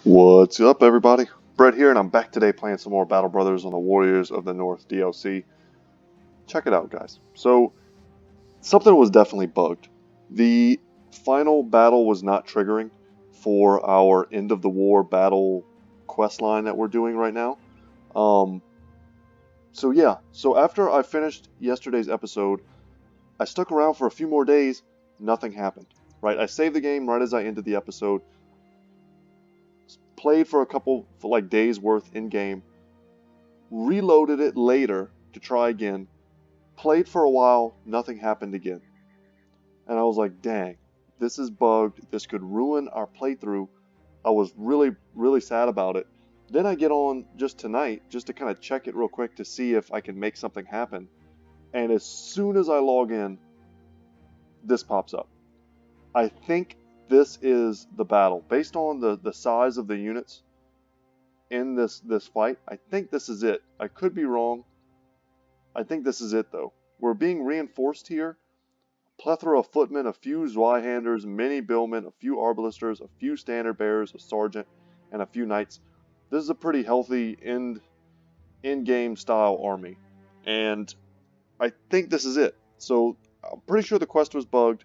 What's up, everybody? Brett here, and I'm back today playing some more Battle Brothers on the Warriors of the North DLC. Check it out, guys. So, something was definitely bugged. The final battle was not triggering for our end of the war battle quest line that we're doing right now. So after I finished yesterday's episode, I stuck around for a few more days. Nothing happened. Right? I saved the game right as I ended the episode. Played for a couple, for like days worth in game, reloaded it later to try again, played for a while, nothing happened again. And I was like, dang, this is bugged, this could ruin our playthrough. I was really sad about it. Then I get on just tonight, just to kind of check it real quick to see if I can make something happen. And as soon as I log in, this pops up. I think this is the battle. Based on the size of the units in this fight, I think this is it. I could be wrong. I think this is it, though. We're being reinforced here. Plethora of footmen, a few Zweihanders, many billmen, a few arbalisters, a few standard bearers, a sergeant, and a few knights. This is a pretty healthy in-game style army. And I think this is it. So I'm pretty sure the quest was bugged.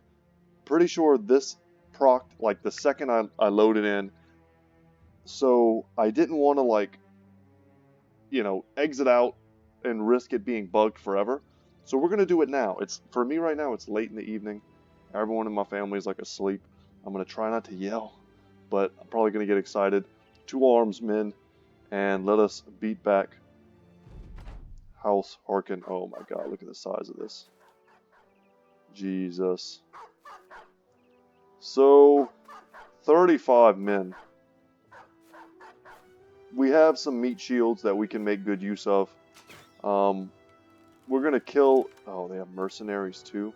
Pretty sure this procced like the second I loaded in. So I didn't want to exit out and risk it being bugged forever. So we're going to do it now. For me right now, it's late in the evening. Everyone in my family is like asleep. I'm going to try not to yell, but I'm probably going to get excited. 2 arms, men, and let us beat back House Harkin. Oh my god, look at the size of this. Jesus. So, 35 men. We have some meat shields that we can make good use of. We're going to kill... Oh, they have mercenaries too.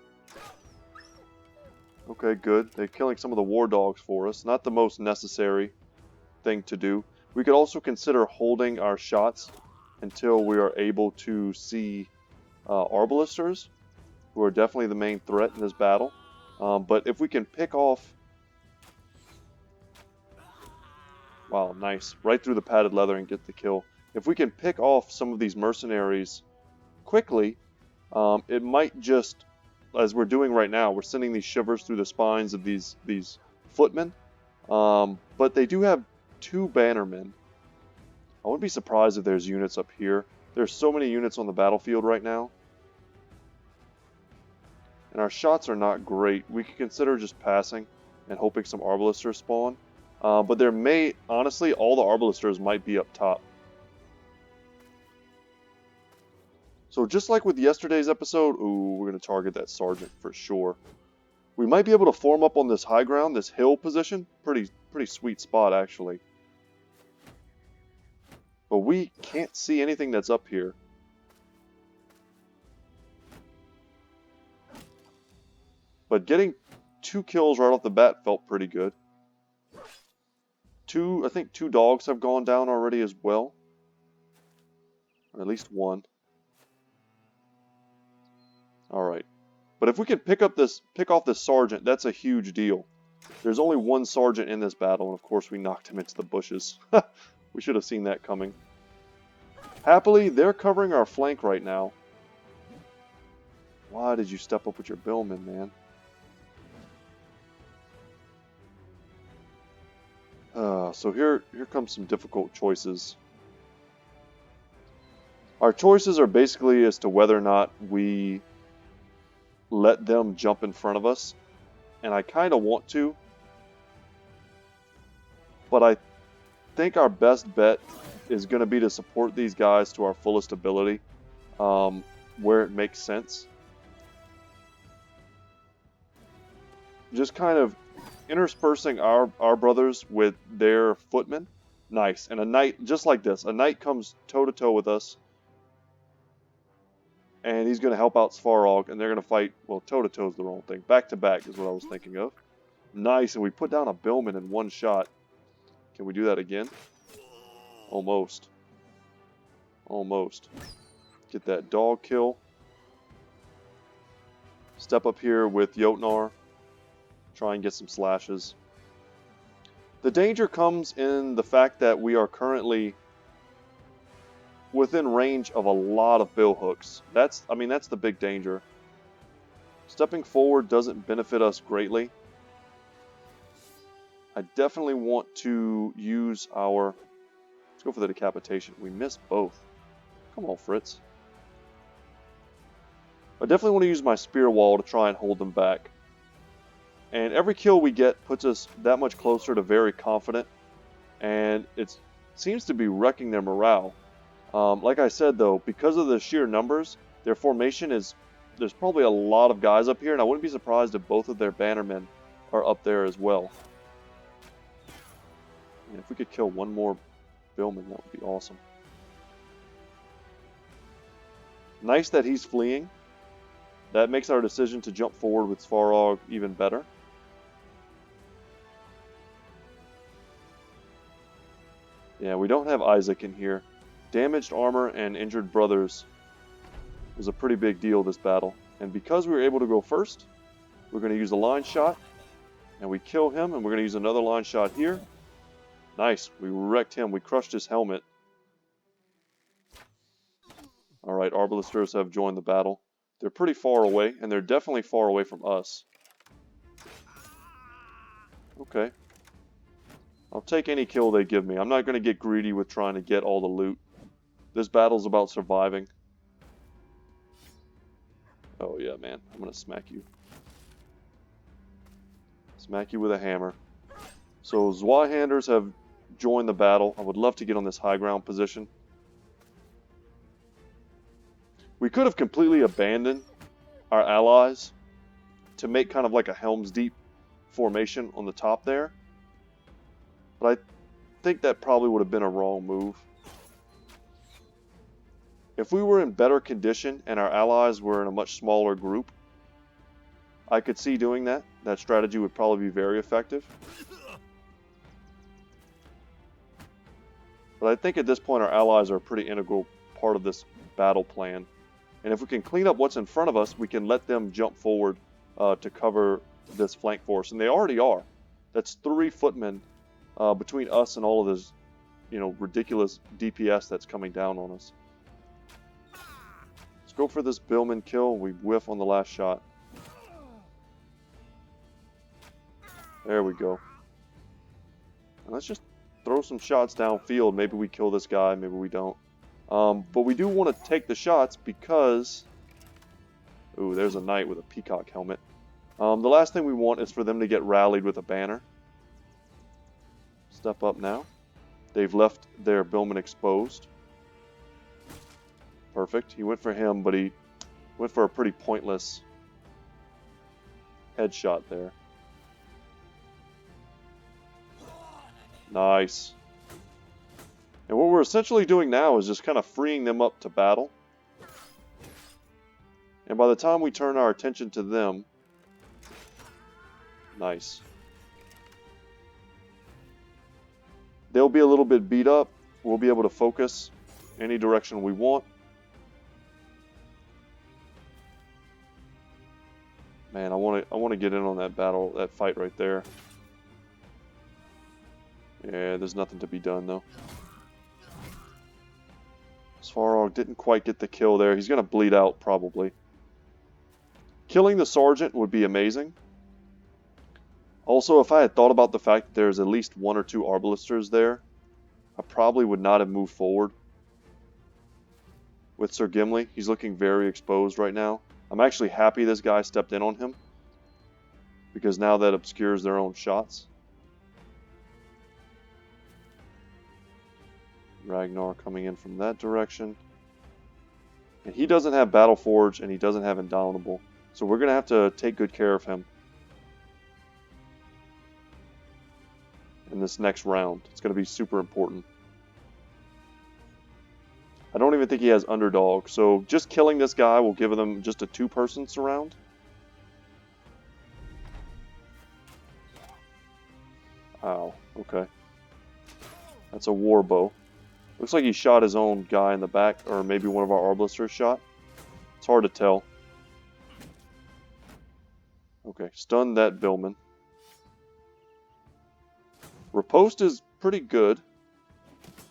Okay, good. They're killing some of the war dogs for us. Not the most necessary thing to do. We could also consider holding our shots until we are able to see arbalisters, who are definitely the main threat in this battle. But if we can pick off... Wow, nice. Right through the padded leather and get the kill. If we can pick off some of these mercenaries quickly, it might just, as we're doing right now, we're sending these shivers through the spines of these footmen. But they do have 2 bannermen. I wouldn't be surprised if there's units up here. There's so many units on the battlefield right now. And our shots are not great. We could consider just passing and hoping some arbalisters spawn. But there may, honestly, all the arbalisters might be up top. So just like with yesterday's episode, ooh, we're going to target that sergeant for sure. We might be able to form up on this high ground, this hill position. Pretty sweet spot, actually. But we can't see anything that's up here. But getting 2 kills right off the bat felt pretty good. I think 2 dogs have gone down already as well. Or at least 1. Alright. But if we can pick off this sergeant, that's a huge deal. There's only 1 sergeant in this battle, and of course we knocked him into the bushes. We should have seen that coming. Happily, they're covering our flank right now. Why did you step up with your billman, man? So here comes some difficult choices. Our choices are basically as to whether or not we let them jump in front of us. And I kind of want to. But I think our best bet is going to be to support these guys to our fullest ability. Where it makes sense. Just kind of interspersing our brothers with their footmen. Nice. And a knight, just like this, a knight comes toe-to-toe with us. And he's going to help out Svarog, and they're going to fight, well, toe-to-toe is the wrong thing. Back-to-back is what I was thinking of. Nice, and we put down a billman in 1 shot. Can we do that again? Almost. Almost. Get that dog kill. Step up here with Jotnar. Try and get some slashes. The danger comes in the fact that we are currently within range of a lot of bill hooks. That's the big danger. Stepping forward doesn't benefit us greatly. I definitely want to use our... Let's go for the decapitation. We missed both. Come on, Fritz. I definitely want to use my spear wall to try and hold them back. And every kill we get puts us that much closer to very confident. And it seems to be wrecking their morale. Like I said, though, because of the sheer numbers, their formation is... There's probably a lot of guys up here, and I wouldn't be surprised if both of their bannermen are up there as well. And if we could kill one more Billman, that would be awesome. Nice that he's fleeing. That makes our decision to jump forward with Svarog even better. Yeah, we don't have Isaac in here. Damaged armor and injured brothers was a pretty big deal this battle. And because we were able to go first, we're going to use a line shot. And we kill him, and we're going to use another line shot here. Nice. We wrecked him. We crushed his helmet. Alright, Arbalesters have joined the battle. They're pretty far away, and they're definitely far away from us. Okay. I'll take any kill they give me. I'm not going to get greedy with trying to get all the loot. This battle's about surviving. Oh yeah, man. I'm going to smack you. Smack you with a hammer. So Zweihanders have joined the battle. I would love to get on this high ground position. We could have completely abandoned our allies to make kind of like a Helm's Deep formation on the top there. But I think that probably would have been a wrong move. If we were in better condition and our allies were in a much smaller group, I could see doing that. That strategy would probably be very effective. But I think at this point our allies are a pretty integral part of this battle plan. And if we can clean up what's in front of us, we can let them jump forward to cover this flank force. And they already are. That's 3 footmen between us and all of this, ridiculous DPS that's coming down on us. Let's go for this Billman kill. We whiff on the last shot. There we go. And let's just throw some shots downfield. Maybe we kill this guy, maybe we don't. But we do want to take the shots because... Ooh, there's a knight with a peacock helmet. The last thing we want is for them to get rallied with a banner. Step up now. They've left their Billman exposed. Perfect. He went for him, but he went for a pretty pointless headshot there. Nice. And what we're essentially doing now is just kind of freeing them up to battle. And by the time we turn our attention to them... Nice. They'll be a little bit beat up. We'll be able to focus any direction we want. Man, I want to get in on that battle, that fight right there. Yeah, there's nothing to be done though. Svarog didn't quite get the kill there. He's going to bleed out probably. Killing the sergeant would be amazing. Also, if I had thought about the fact that there's at least 1 or 2 Arbalesters there, I probably would not have moved forward with Sir Gimli. He's looking very exposed right now. I'm actually happy this guy stepped in on him, because now that obscures their own shots. Ragnar coming in from that direction. And he doesn't have Battleforge, and he doesn't have Indomitable. So we're going to have to take good care of him in this next round. It's going to be super important. I don't even think he has Underdog. So just killing this guy will give them just a 2-person surround. Ow, okay. That's a war bow. Looks like he shot his own guy in the back, or maybe one of our Arbalesters shot. It's hard to tell. Okay, stun that Billman. Riposte is pretty good.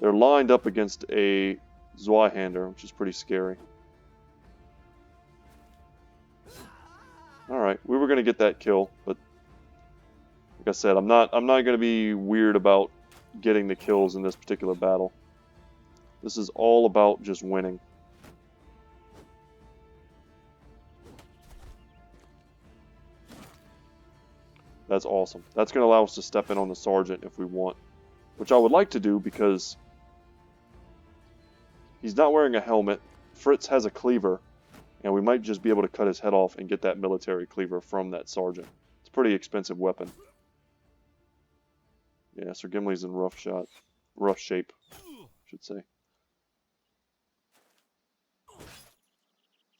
They're lined up against a Zweihander, which is pretty scary. Alright, we were going to get that kill, but like I said, I'm not going to be weird about getting the kills in this particular battle. This is all about just winning. That's awesome. That's going to allow us to step in on the Sergeant if we want, which I would like to do because he's not wearing a helmet. Fritz has a cleaver, and we might just be able to cut his head off and get that military cleaver from that Sergeant. It's a pretty expensive weapon. Yeah, Sir Gimli's in rough shape, I should say.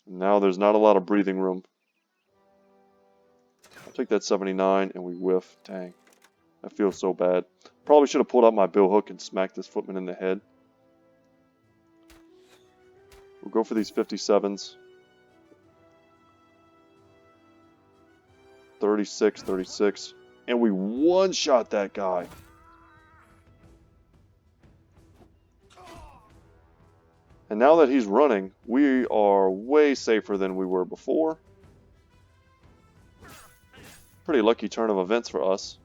Now there's not a lot of breathing room. I'll take that 79 and we whiff. Dang. I feel so bad. Probably should have pulled out my billhook and smacked this footman in the head. We'll go for these 57s. 36, 36. And we one-shot that guy. And now that he's running, we are way safer than we were before. Pretty lucky turn of events for us.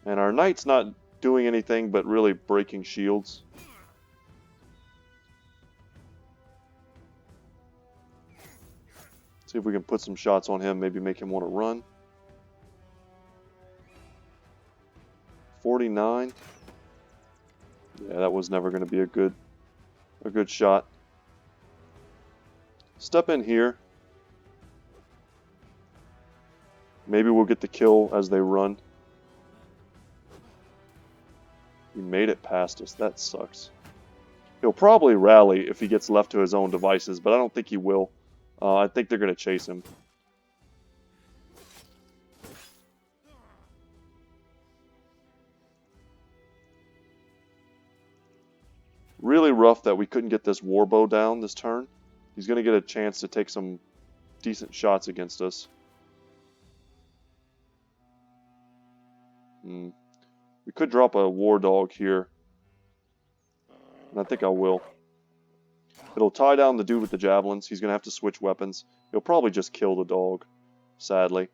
And our knight's not doing anything but really breaking shields. See if we can put some shots on him, maybe make him want to run. 49. Yeah, that was never going to be a good shot. Step in here. Maybe we'll get the kill as they run. He made it past us. That sucks. He'll probably rally if he gets left to his own devices, but I don't think he will. I think they're going to chase him. Really rough that we couldn't get this warbow down this turn. He's going to get a chance to take some decent shots against us. We could drop a war dog here. And I think I will. It'll tie down the dude with the javelins. He's going to have to switch weapons. He'll probably just kill the dog, sadly.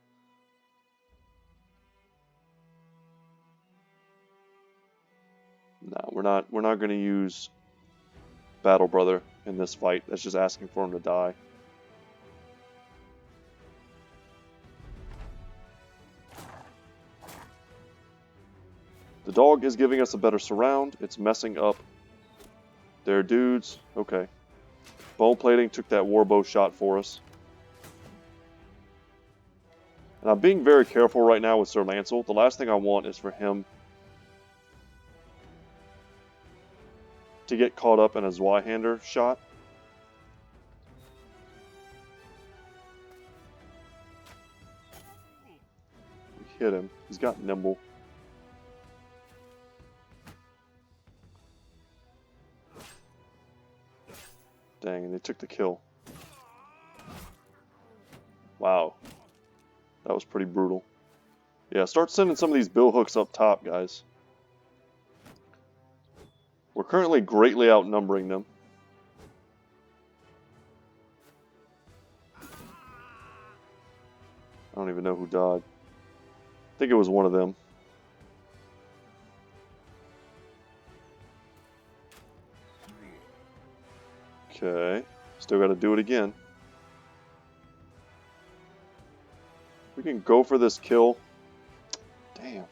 No, we're not going to use Battle Brother in this fight. That's just asking for him to die. The dog is giving us a better surround. It's messing up their dudes. Okay. Bone plating took that warbow shot for us. And I'm being very careful right now with Sir Lancel. The last thing I want is for him to get caught up in a Zweihander shot. We hit him. He's got nimble. Dang, and they took the kill. Wow. That was pretty brutal. Yeah, start sending some of these bill hooks up top, guys. We're currently greatly outnumbering them. I don't even know who died. I think it was one of them. Okay, still got to do it again. We can go for this kill. Damn.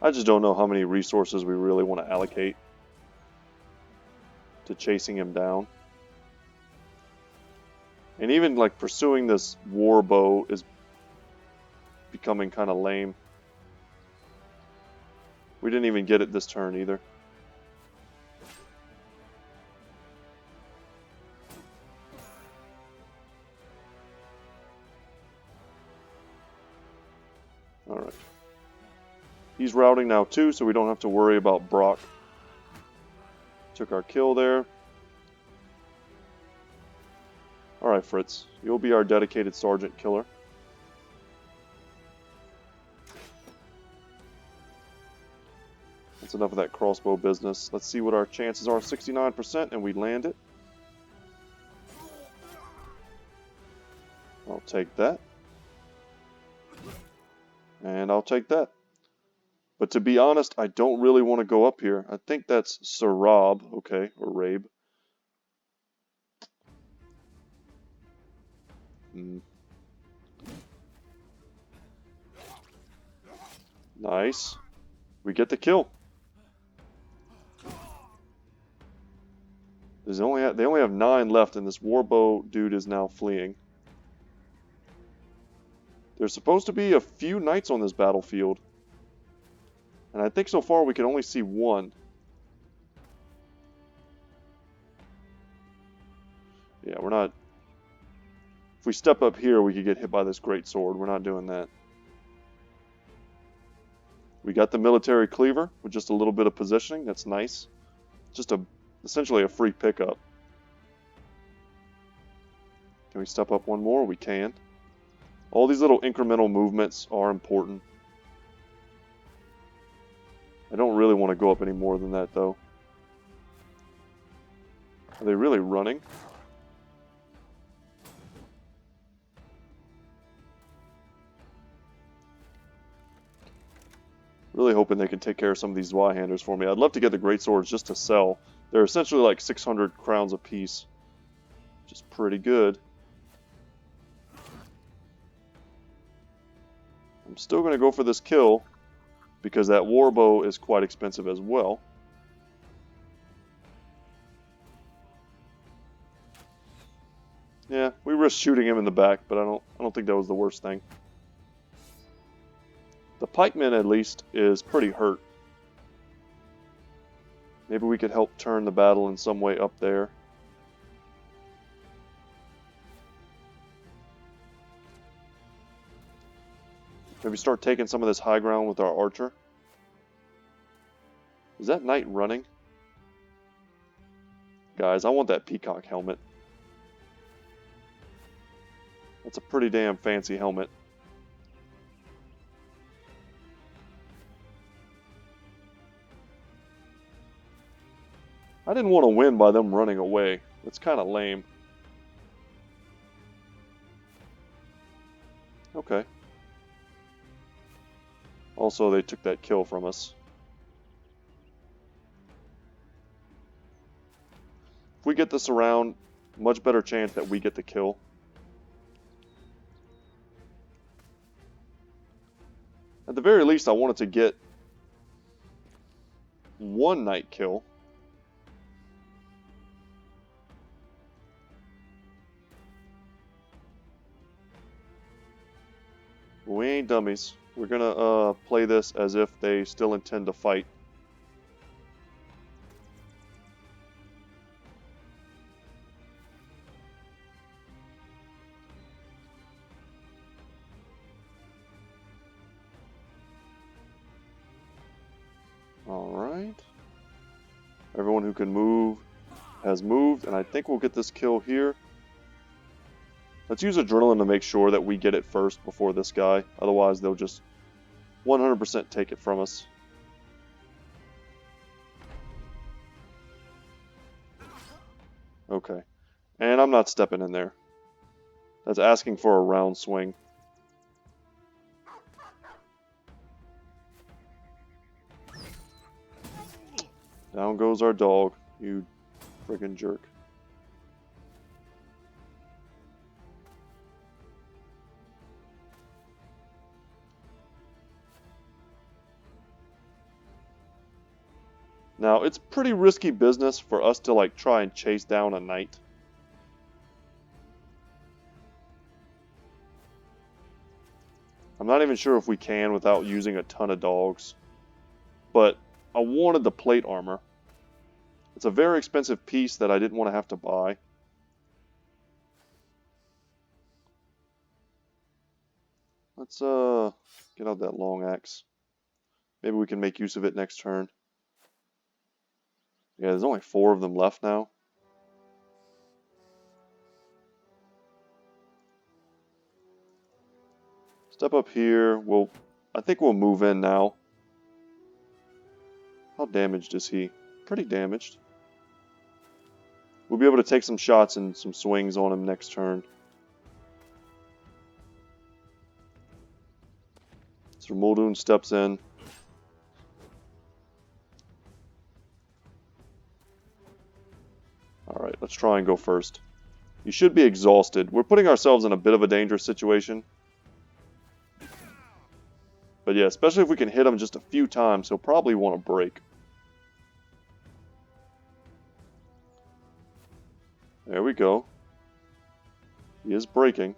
I just don't know how many resources we really want to allocate to chasing him down. And even like pursuing this war bow is becoming kind of lame. We didn't even get it this turn either. Alright. He's routing now too, so we don't have to worry about Brock. Took our kill there. Fritz. You'll be our dedicated sergeant killer. That's enough of that crossbow business. Let's see what our chances are. 69%, and we land it. I'll take that. And I'll take that. But to be honest, I don't really want to go up here. I think that's Sarab, okay, or Rabe. Nice. We get the kill. They only have 9 left, and this warbow dude is now fleeing. There's supposed to be a few knights on this battlefield. And I think so far we can only see 1. Yeah, we're not... If we step up here, we could get hit by this great sword. We're not doing that. We got the military cleaver with just a little bit of positioning. That's nice. Just essentially a free pickup. Can we step up one more? We can. All these little incremental movements are important. I don't really want to go up any more than that, though. Are they really running? Really hoping they can take care of some of these Zweihanders for me. I'd love to get the great swords just to sell. They're essentially like 600 crowns a piece, which is pretty good. I'm still going to go for this kill because that warbow is quite expensive as well. Yeah, we risked shooting him in the back, but I don't think that was the worst thing. The pikeman, at least, is pretty hurt. Maybe we could help turn the battle in some way up there. Maybe start taking some of this high ground with our archer. Is that knight running? Guys, I want that peacock helmet. That's a pretty damn fancy helmet. I didn't want to win by them running away. That's kind of lame. Okay. Also, they took that kill from us. If we get this around, much better chance that we get the kill. At the very least, I wanted to get 1 knight kill. We ain't dummies. We're gonna play this as if they still intend to fight. Alright. Everyone who can move has moved, and I think we'll get this kill here. Let's use adrenaline to make sure that we get it first before this guy. Otherwise, they'll just 100% take it from us. Okay. And I'm not stepping in there. That's asking for a round swing. Down goes our dog, you friggin' jerk. Now, it's pretty risky business for us to like try and chase down a knight. I'm not even sure if we can without using a ton of dogs. But I wanted the plate armor. It's a very expensive piece that I didn't want to have to buy. Let's get out that long axe. Maybe we can make use of it next turn. Yeah, there's only 4 of them left now. Step up here. I think we'll move in now. How damaged is he? Pretty damaged. We'll be able to take some shots and some swings on him next turn. So Muldoon steps in. Alright, let's try and go first. You should be exhausted. We're putting ourselves in a bit of a dangerous situation. But yeah, especially if we can hit him just a few times, he'll probably want to break. There we go. He is breaking.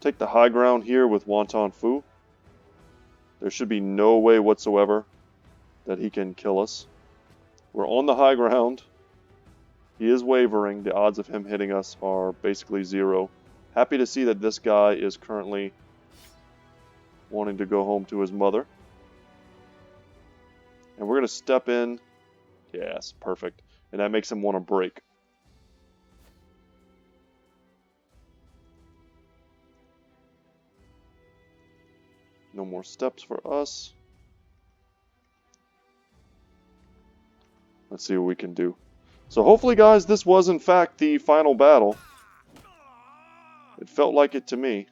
Take the high ground here with Wonton Fu. There should be no way whatsoever that he can kill us. We're on the high ground. He is wavering. The odds of him hitting us are basically 0. Happy to see that this guy is currently wanting to go home to his mother. And we're going to step in. Yes, perfect. And that makes him want to break. No more steps for us. Let's see what we can do. So hopefully, guys, this was in fact the final battle. It felt like it to me.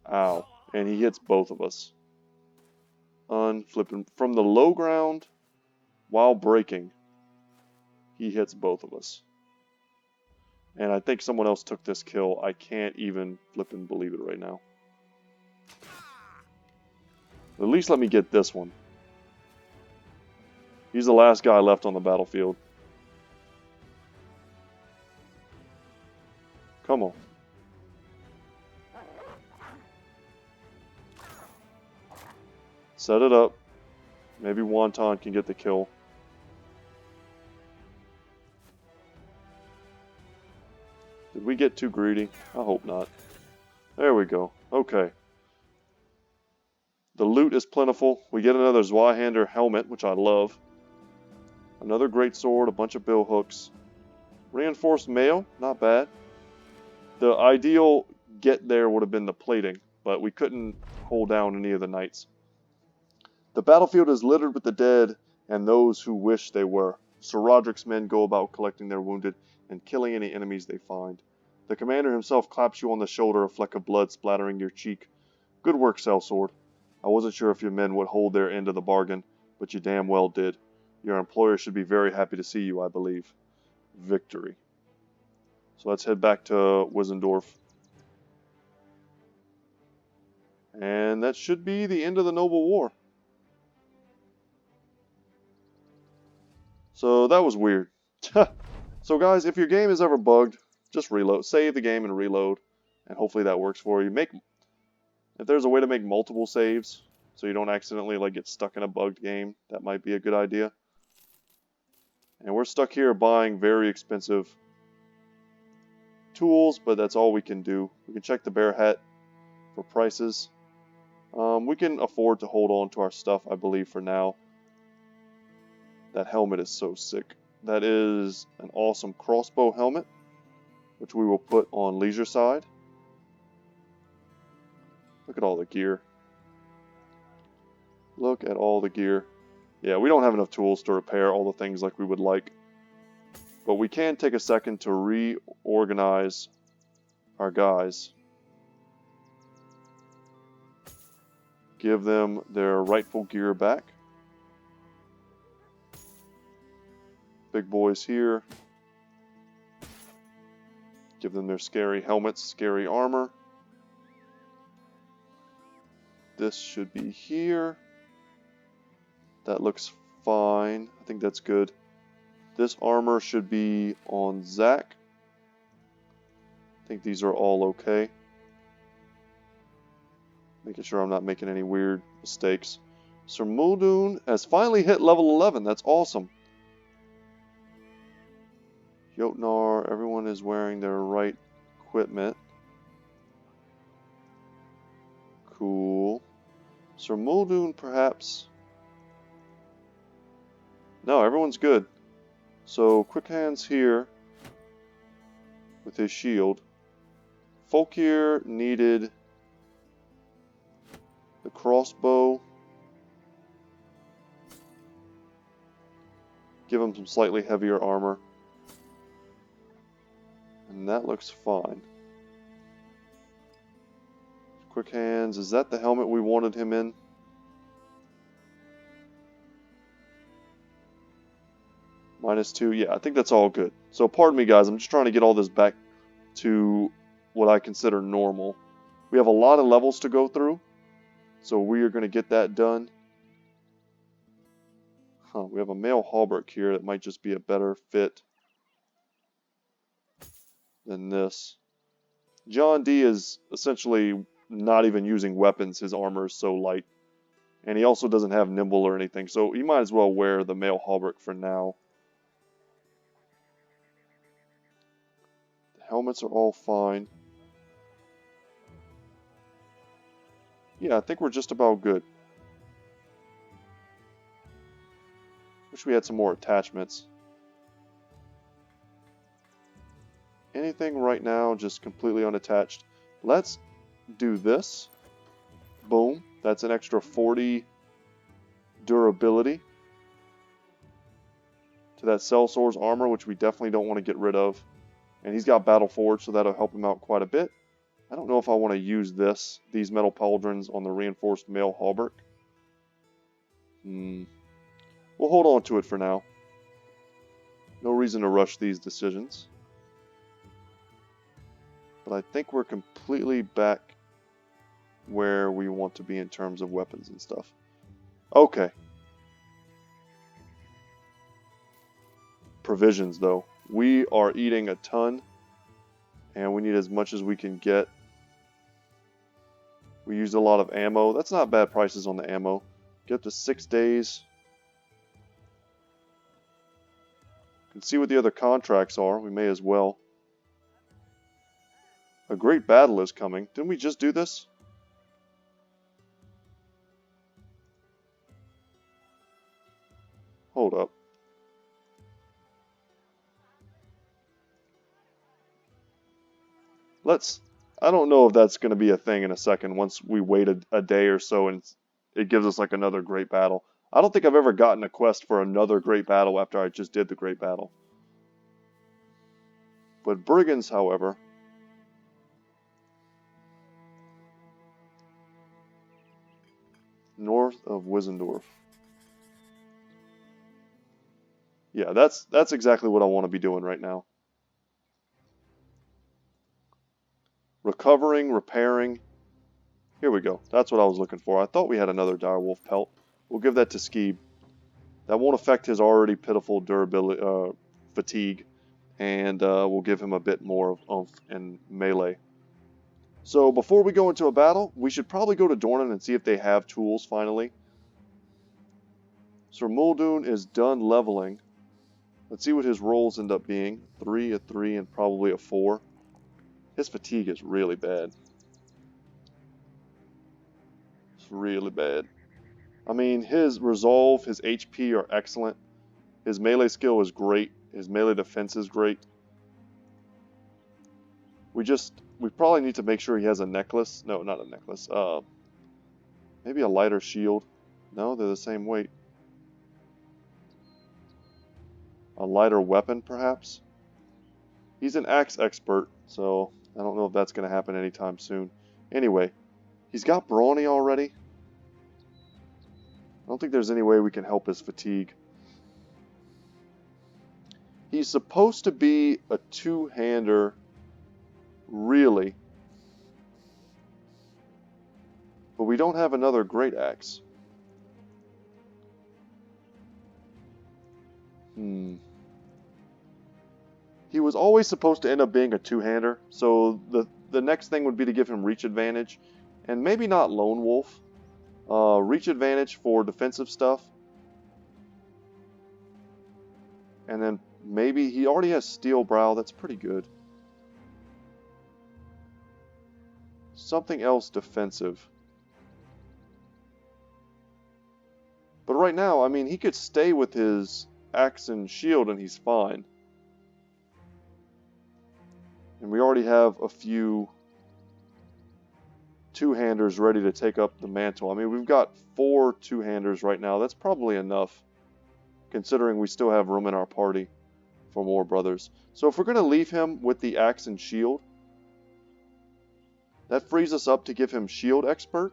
Ow. And he hits both of us. Unflipping. From the low ground, while breaking, he hits both of us. And I think someone else took this kill. I can't even flipping believe it right now. At least let me get this one. He's the last guy left on the battlefield. Come on. Set it up. Maybe Wonton can get the kill. Did we get too greedy? I hope not. There we go. Okay. The loot is plentiful. We get another Zweihander helmet, which I love. Another great sword, a bunch of bill hooks. Reinforced mail, not bad. The ideal get there would have been the plating, but we couldn't hold down any of the knights. The battlefield is littered with the dead and those who wish they were. Sir Roderick's men go about collecting their wounded and killing any enemies they find. The commander himself claps you on the shoulder, a fleck of blood splattering your cheek. Good work, Sellsword. I wasn't sure if your men would hold their end of the bargain, but you damn well did. Your employer should be very happy to see you, I believe. Victory. So let's head back to Wissendorf. And that should be the end of the Noble War. So that was weird. So guys, if your game is ever bugged, just reload. Save the game and reload. And hopefully that works for you. If there's a way to make multiple saves, so you don't accidentally get stuck in a bugged game, that might be a good idea. And we're stuck here buying very expensive tools, but that's all we can do. We can check the Bear Hat for prices. We can afford to hold on to our stuff, I believe, for now. That helmet is so sick. That is an awesome crossbow helmet, which we will put on Leisure Side. Look at all the gear. Look at all the gear. Yeah, we don't have enough tools to repair all the things like we would like. But we can take a second to reorganize our guys. Give them their rightful gear back. Big boys here. Give them their scary helmets, scary armor. This should be here. That looks fine. I think that's good. This armor should be on Zach. I think these are all okay. Making sure I'm not making any weird mistakes. Sir Muldoon has finally hit level 11. That's awesome. Jotnar, everyone is wearing their right equipment. Cool. Sir Muldoon, perhaps. No, everyone's good. So, Quick Hands here with his shield. Folkir needed the crossbow. Give him some slightly heavier armor. And that looks fine. Quick hands. Is that the helmet we wanted him in? -2. Yeah, I think that's all good. So pardon me, guys. I'm just trying to get all this back to what I consider normal. We have a lot of levels to go through. So we are going to get that done. We have a male hauberk here that might just be a better fit than this. John D is essentially not even using weapons. His armor is so light. And he also doesn't have nimble or anything. So he might as well wear the male hauberk for now. The helmets are all fine. Yeah, I think we're just about good. Wish we had some more attachments. Anything right now just completely unattached. Let's do this. Boom. That's an extra 40 durability to that Sellswor's armor, which we definitely don't want to get rid of. And he's got Battle Forge, so that'll help him out quite a bit. I don't know if I want to use these metal pauldrons on the reinforced male hauberk. We'll hold on to it for now. No reason to rush these decisions. But I think we're completely back where we want to be in terms of weapons and stuff. Okay. Provisions, though. We are eating a ton, and we need as much as we can get. We used a lot of ammo. That's not bad prices on the ammo. Get up to 6 days. Can see what the other contracts are. We may as well. A great battle is coming. Didn't we just do this? Hold up. I don't know if that's going to be a thing in a second once we wait a day or so and it gives us like another great battle. I don't think I've ever gotten a quest for another great battle after I just did the great battle. But brigands, however, north of Wissendorf. Yeah, that's exactly what I want to be doing right now. Recovering, repairing. Here we go. That's what I was looking for. I thought we had another direwolf pelt. We'll give that to Skeeb. That won't affect his already pitiful durability, fatigue, and we'll give him a bit more of oomph and melee. So before we go into a battle, we should probably go to Dornan and see if they have tools finally. Sir Muldoon is done leveling. Let's see what his rolls end up being. 3, a 3, and probably a 4. His fatigue is really bad. It's really bad. I mean, his resolve, his HP are excellent. His melee skill is great. His melee defense is great. We probably need to make sure he has a necklace. No, not a necklace. Maybe a lighter shield. No, they're the same weight. A lighter weapon, perhaps? He's an axe expert, so I don't know if that's going to happen anytime soon. Anyway, he's got brawny already. I don't think there's any way we can help his fatigue. He's supposed to be a two-hander, really. But we don't have another great axe. He was always supposed to end up being a two-hander, so the next thing would be to give him reach advantage, and maybe not lone wolf. Reach advantage for defensive stuff, and then maybe he already has steel brow. That's pretty good. Something else defensive. But right now, I mean, he could stay with his axe and shield and he's fine. And we already have a few two-handers ready to take up the mantle. I mean, we've got 4 two-handers right now. That's probably enough, considering we still have room in our party for more brothers. So if we're going to leave him with the axe and shield, that frees us up to give him shield expert.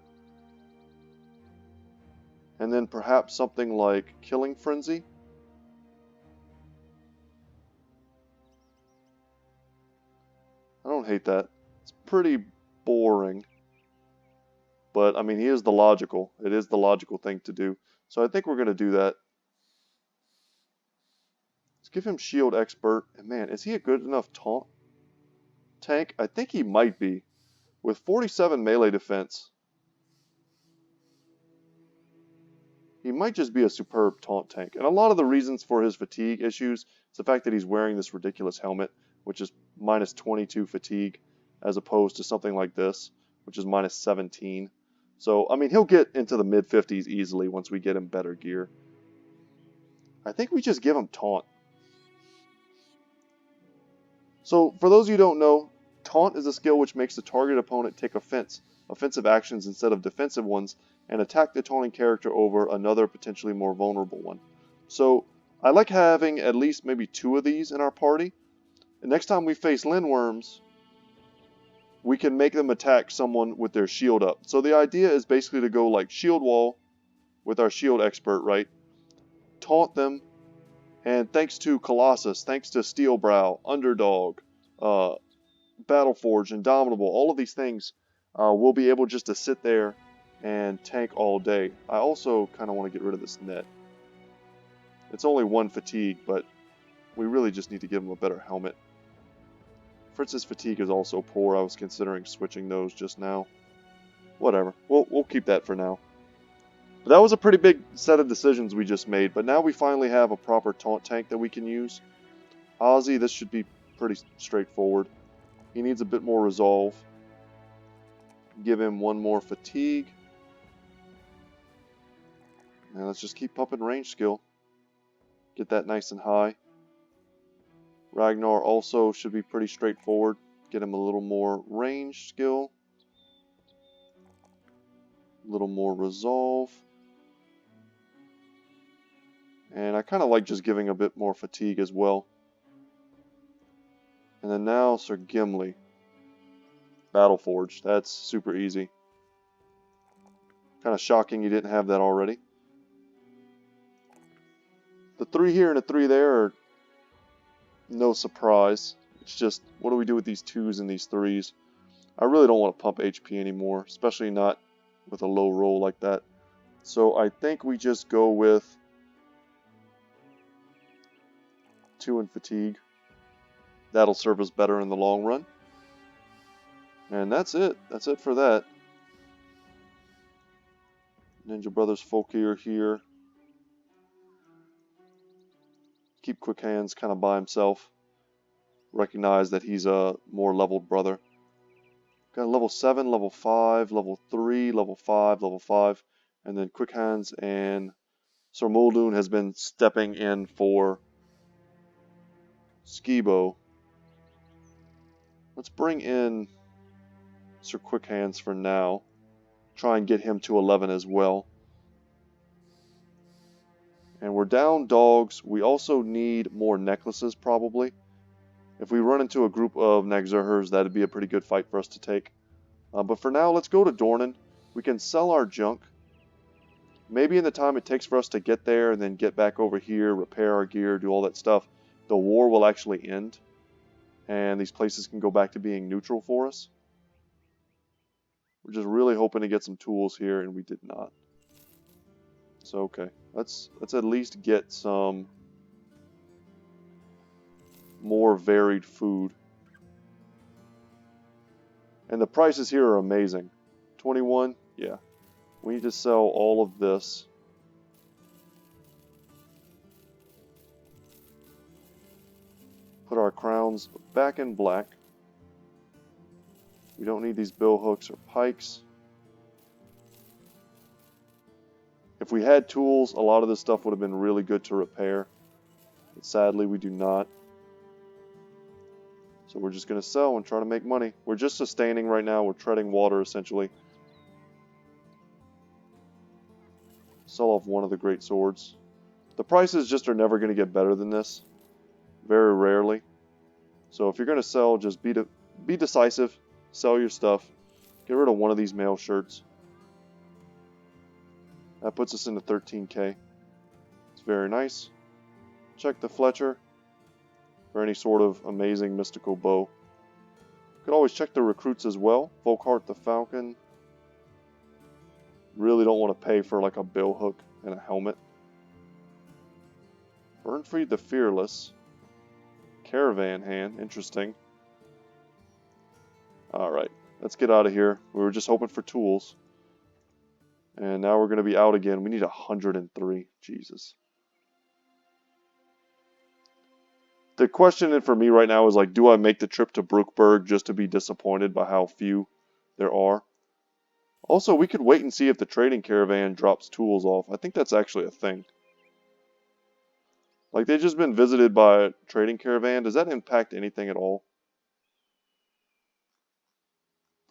And then perhaps something like killing frenzy. I don't hate that. It's pretty boring. But, I mean, it is the logical thing to do. So I think we're going to do that. Let's give him shield expert. And man, is he a good enough taunt tank? I think he might be. With 47 melee defense, he might just be a superb taunt tank. And a lot of the reasons for his fatigue issues is the fact that he's wearing this ridiculous helmet, which is minus 22 fatigue, as opposed to something like this, which is minus 17. So, I mean, he'll get into the mid-50s easily once we get him better gear. I think we just give him taunt. So, for those of you who don't know, taunt is a skill which makes the target opponent take offensive actions instead of defensive ones, and attack the taunting character over another potentially more vulnerable one. So, I like having at least maybe 2 of these in our party. And next time we face Lindworms, we can make them attack someone with their shield up. So the idea is basically to go like shield wall with our shield expert, right? Taunt them, and thanks to Colossus, thanks to Steelbrow, Underdog, Battleforge, Indomitable, all of these things, we'll be able just to sit there and tank all day. I also kind of want to get rid of this net. It's only 1 fatigue, but we really just need to give him a better helmet. Fritz's fatigue is also poor. I was considering switching those just now. Whatever. We'll keep that for now. But that was a pretty big set of decisions we just made. But now we finally have a proper taunt tank that we can use. Ozzy, this should be pretty straightforward. He needs a bit more resolve. Give him 1 more fatigue. And let's just keep pumping range skill. Get that nice and high. Ragnar also should be pretty straightforward. Get him a little more range skill. A little more resolve. And I kind of like just giving a bit more fatigue as well. And then now Sir Gimli. Battleforge. That's super easy. Kind of shocking you didn't have that already. The 3 here and the 3 there are no surprise. It's just, what do we do with these 2s and these 3s? I really don't want to pump HP anymore, especially not with a low roll like that. So I think we just go with 2 in fatigue. That'll serve us better in the long run. And that's it. That's it for that. Ninja Brothers Folkier here. Keep Quick Hands kind of by himself. Recognize that he's a more leveled brother. Got level 7, level 5, level 3, level 5, level 5. And then Quick Hands and Sir Muldoon has been stepping in for Skibo. Let's bring in Sir Quick Hands for now. Try and get him to 11 as well. And we're down dogs. We also need more necklaces, probably. If we run into a group of Nagzurhers, that'd be a pretty good fight for us to take. But for now, let's go to Dornan. We can sell our junk. Maybe in the time it takes for us to get there and then get back over here, repair our gear, do all that stuff, the war will actually end. And these places can go back to being neutral for us. We're just really hoping to get some tools here, and we did not. So, okay. Let's at least get some more varied food. And the prices here are amazing. 21, yeah. We need to sell all of this. Put our crowns back in black. We don't need these bill hooks or pikes. If we had tools, a lot of this stuff would have been really good to repair. But sadly, we do not. So we're just going to sell and try to make money. We're just sustaining right now. We're treading water, essentially. Sell off one of the great swords. The prices just are never going to get better than this. Very rarely. So if you're going to sell, just be decisive. Sell your stuff. Get rid of one of these mail shirts. That puts us into 13k. It's very nice. Check the Fletcher for any sort of amazing mystical bow. You could always check the recruits as well. Volkart the Falcon. Really don't want to pay for like a bill hook and a helmet. Burnfried the Fearless. Caravan Hand. Interesting. Alright. Let's get out of here. We were just hoping for tools. And now we're going to be out again. We need 103. Jesus. The question for me right now is like, do I make the trip to Brookburg just to be disappointed by how few there are? Also, we could wait and see if the trading caravan drops tools off. I think that's actually a thing. Like, they've just been visited by a trading caravan. Does that impact anything at all?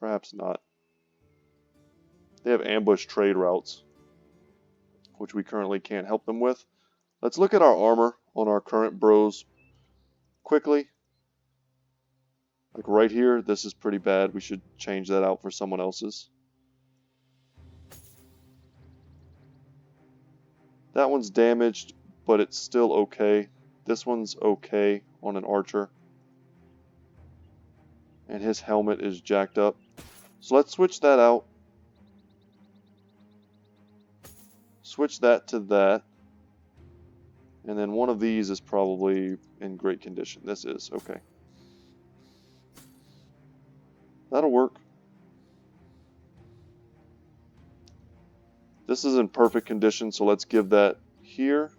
Perhaps not. They have ambush trade routes, which we currently can't help them with. Let's look at our armor on our current bros quickly. Like right here, this is pretty bad. We should change that out for someone else's. That one's damaged, but it's still okay. This one's okay on an archer. And his helmet is jacked up. So let's switch that out. Switch that to that. And then one of these is probably in great condition. This is, okay. That'll work. This is in perfect condition, so let's give that here.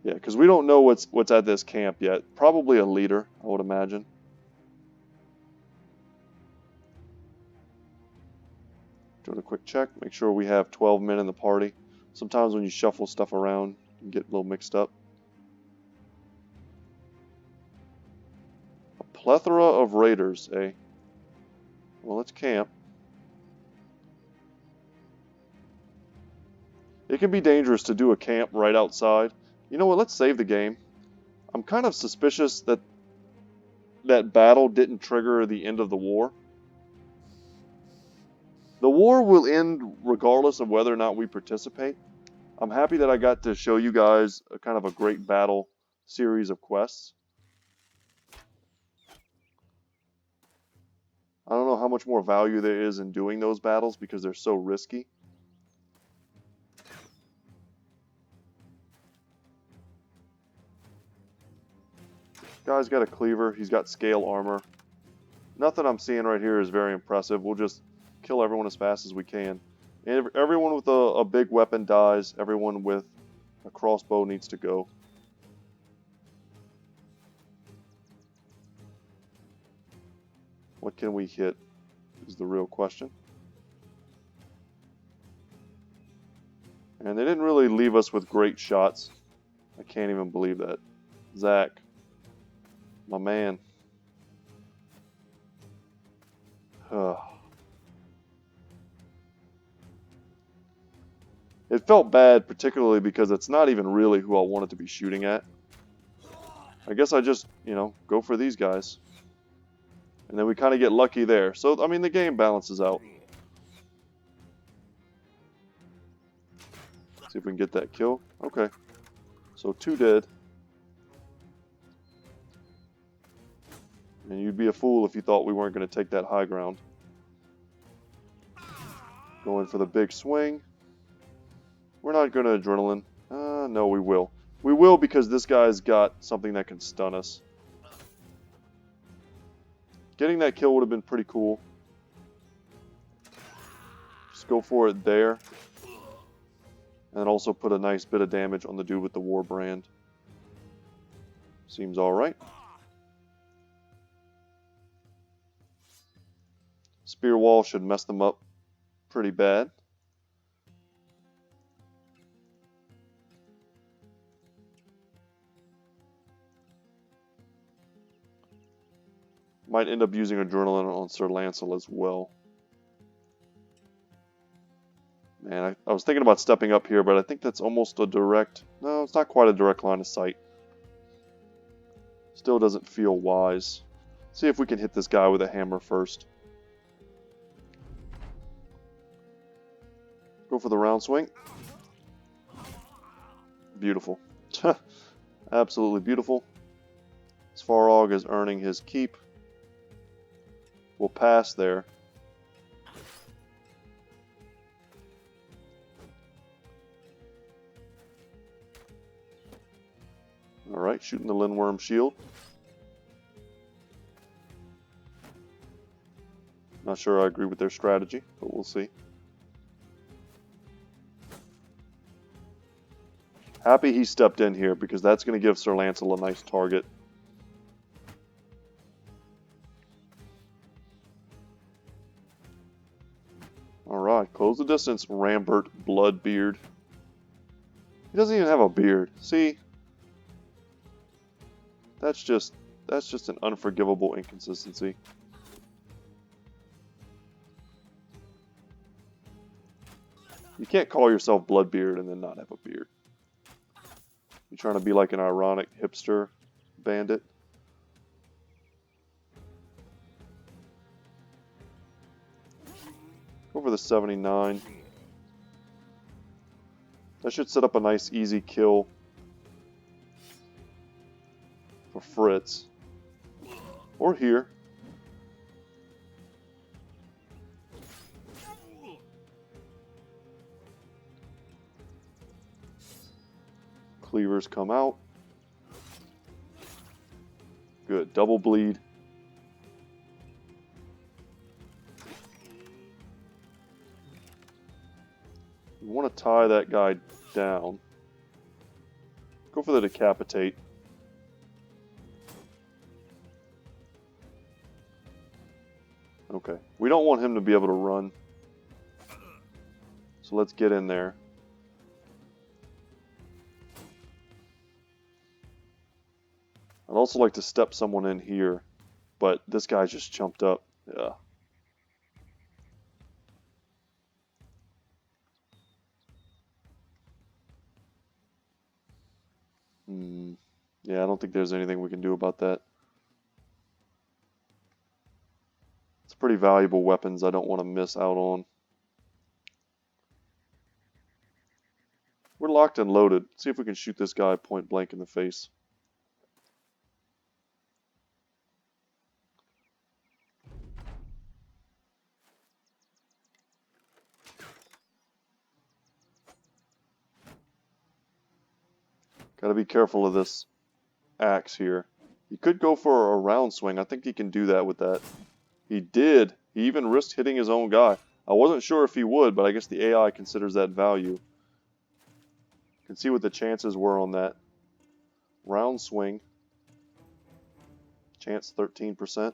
Yeah, because we don't know what's at this camp yet. Probably a leader, I would imagine. Doing a quick check, make sure we have 12 men in the party. Sometimes when you shuffle stuff around, you can get a little mixed up. A plethora of raiders, eh? Well, let's camp. It can be dangerous to do a camp right outside. You know what, let's save the game. I'm kind of suspicious that that battle didn't trigger the end of the war. The war will end regardless of whether or not we participate. I'm happy that I got to show you guys a kind of a great battle series of quests. I don't know how much more value there is in doing those battles because they're so risky. Guy's got a cleaver. He's got scale armor. Nothing I'm seeing right here is very impressive. We'll just kill everyone as fast as we can. And everyone with a big weapon dies. Everyone with a crossbow needs to go. What can we hit is the real question. And they didn't really leave us with great shots. I can't even believe that. Zach. My man. It felt bad, particularly because it's not even really who I wanted to be shooting at. I guess I just, you know, go for these guys. And then we kind of get lucky there. So, I mean, the game balances out. See if we can get that kill. Okay. So 2 dead. And you'd be a fool if you thought we weren't going to take that high ground. Going for the big swing. We're not going to adrenaline. No, we will. We will because this guy's got something that can stun us. Getting that kill would have been pretty cool. Just go for it there. And also put a nice bit of damage on the dude with the war brand. Seems alright. Spear wall should mess them up pretty bad. Might end up using Adrenaline on Sir Lancel as well. Man, I was thinking about stepping up here, but I think that's almost a direct... No, it's not quite a direct line of sight. Still doesn't feel wise. See if we can hit this guy with a hammer first. Go for the round swing. Beautiful. Absolutely beautiful. Svarog is earning his keep. We'll pass there. Alright, shooting the Lindworm shield. Not sure I agree with their strategy, but we'll see. Happy he stepped in here, because that's going to give Sir Lancel a nice target. Alright, close the distance, Rambert Bloodbeard. He doesn't even have a beard. See? That's just an unforgivable inconsistency. You can't call yourself Bloodbeard and then not have a beard. You're trying to be like an ironic hipster bandit. Go for the 79. That should set up a nice easy kill for Fritz. Or here. Cleavers come out. Good. Double bleed. We want to tie that guy down. Go for the decapitate. Okay. We don't want him to be able to run. So let's get in there. I'd also like to step someone in here, but this guy just jumped up. Yeah. Yeah, I don't think there's anything we can do about that. It's pretty valuable weapons I don't want to miss out on. We're locked and loaded. Let's see if we can shoot this guy point blank in the face. Gotta be careful of this axe here. He could go for a round swing. I think he can do that with that. He did. He even risked hitting his own guy. I wasn't sure if he would, but I guess the AI considers that value. You can see what the chances were on that. Round swing. Chance 13%.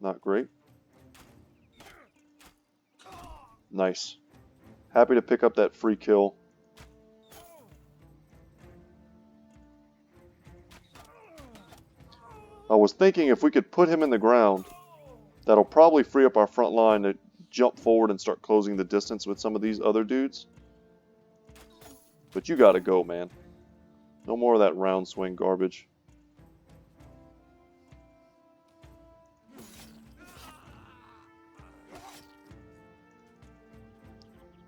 Not great. Nice. Happy to pick up that free kill. I was thinking if we could put him in the ground, that'll probably free up our front line to jump forward and start closing the distance with some of these other dudes. But you gotta go, man. No more of that round swing garbage.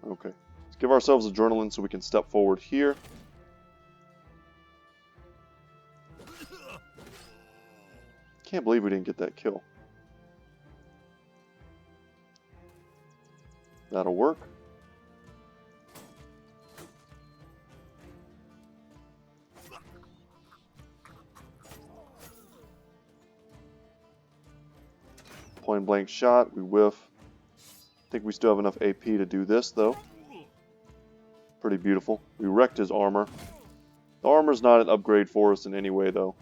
Okay. Let's give ourselves adrenaline so we can step forward here. Can't believe we didn't get that kill. That'll work. Point blank shot, we whiff. I think we still have enough AP to do this though. Pretty beautiful. We wrecked his armor. The armor's not an upgrade for us in any way though.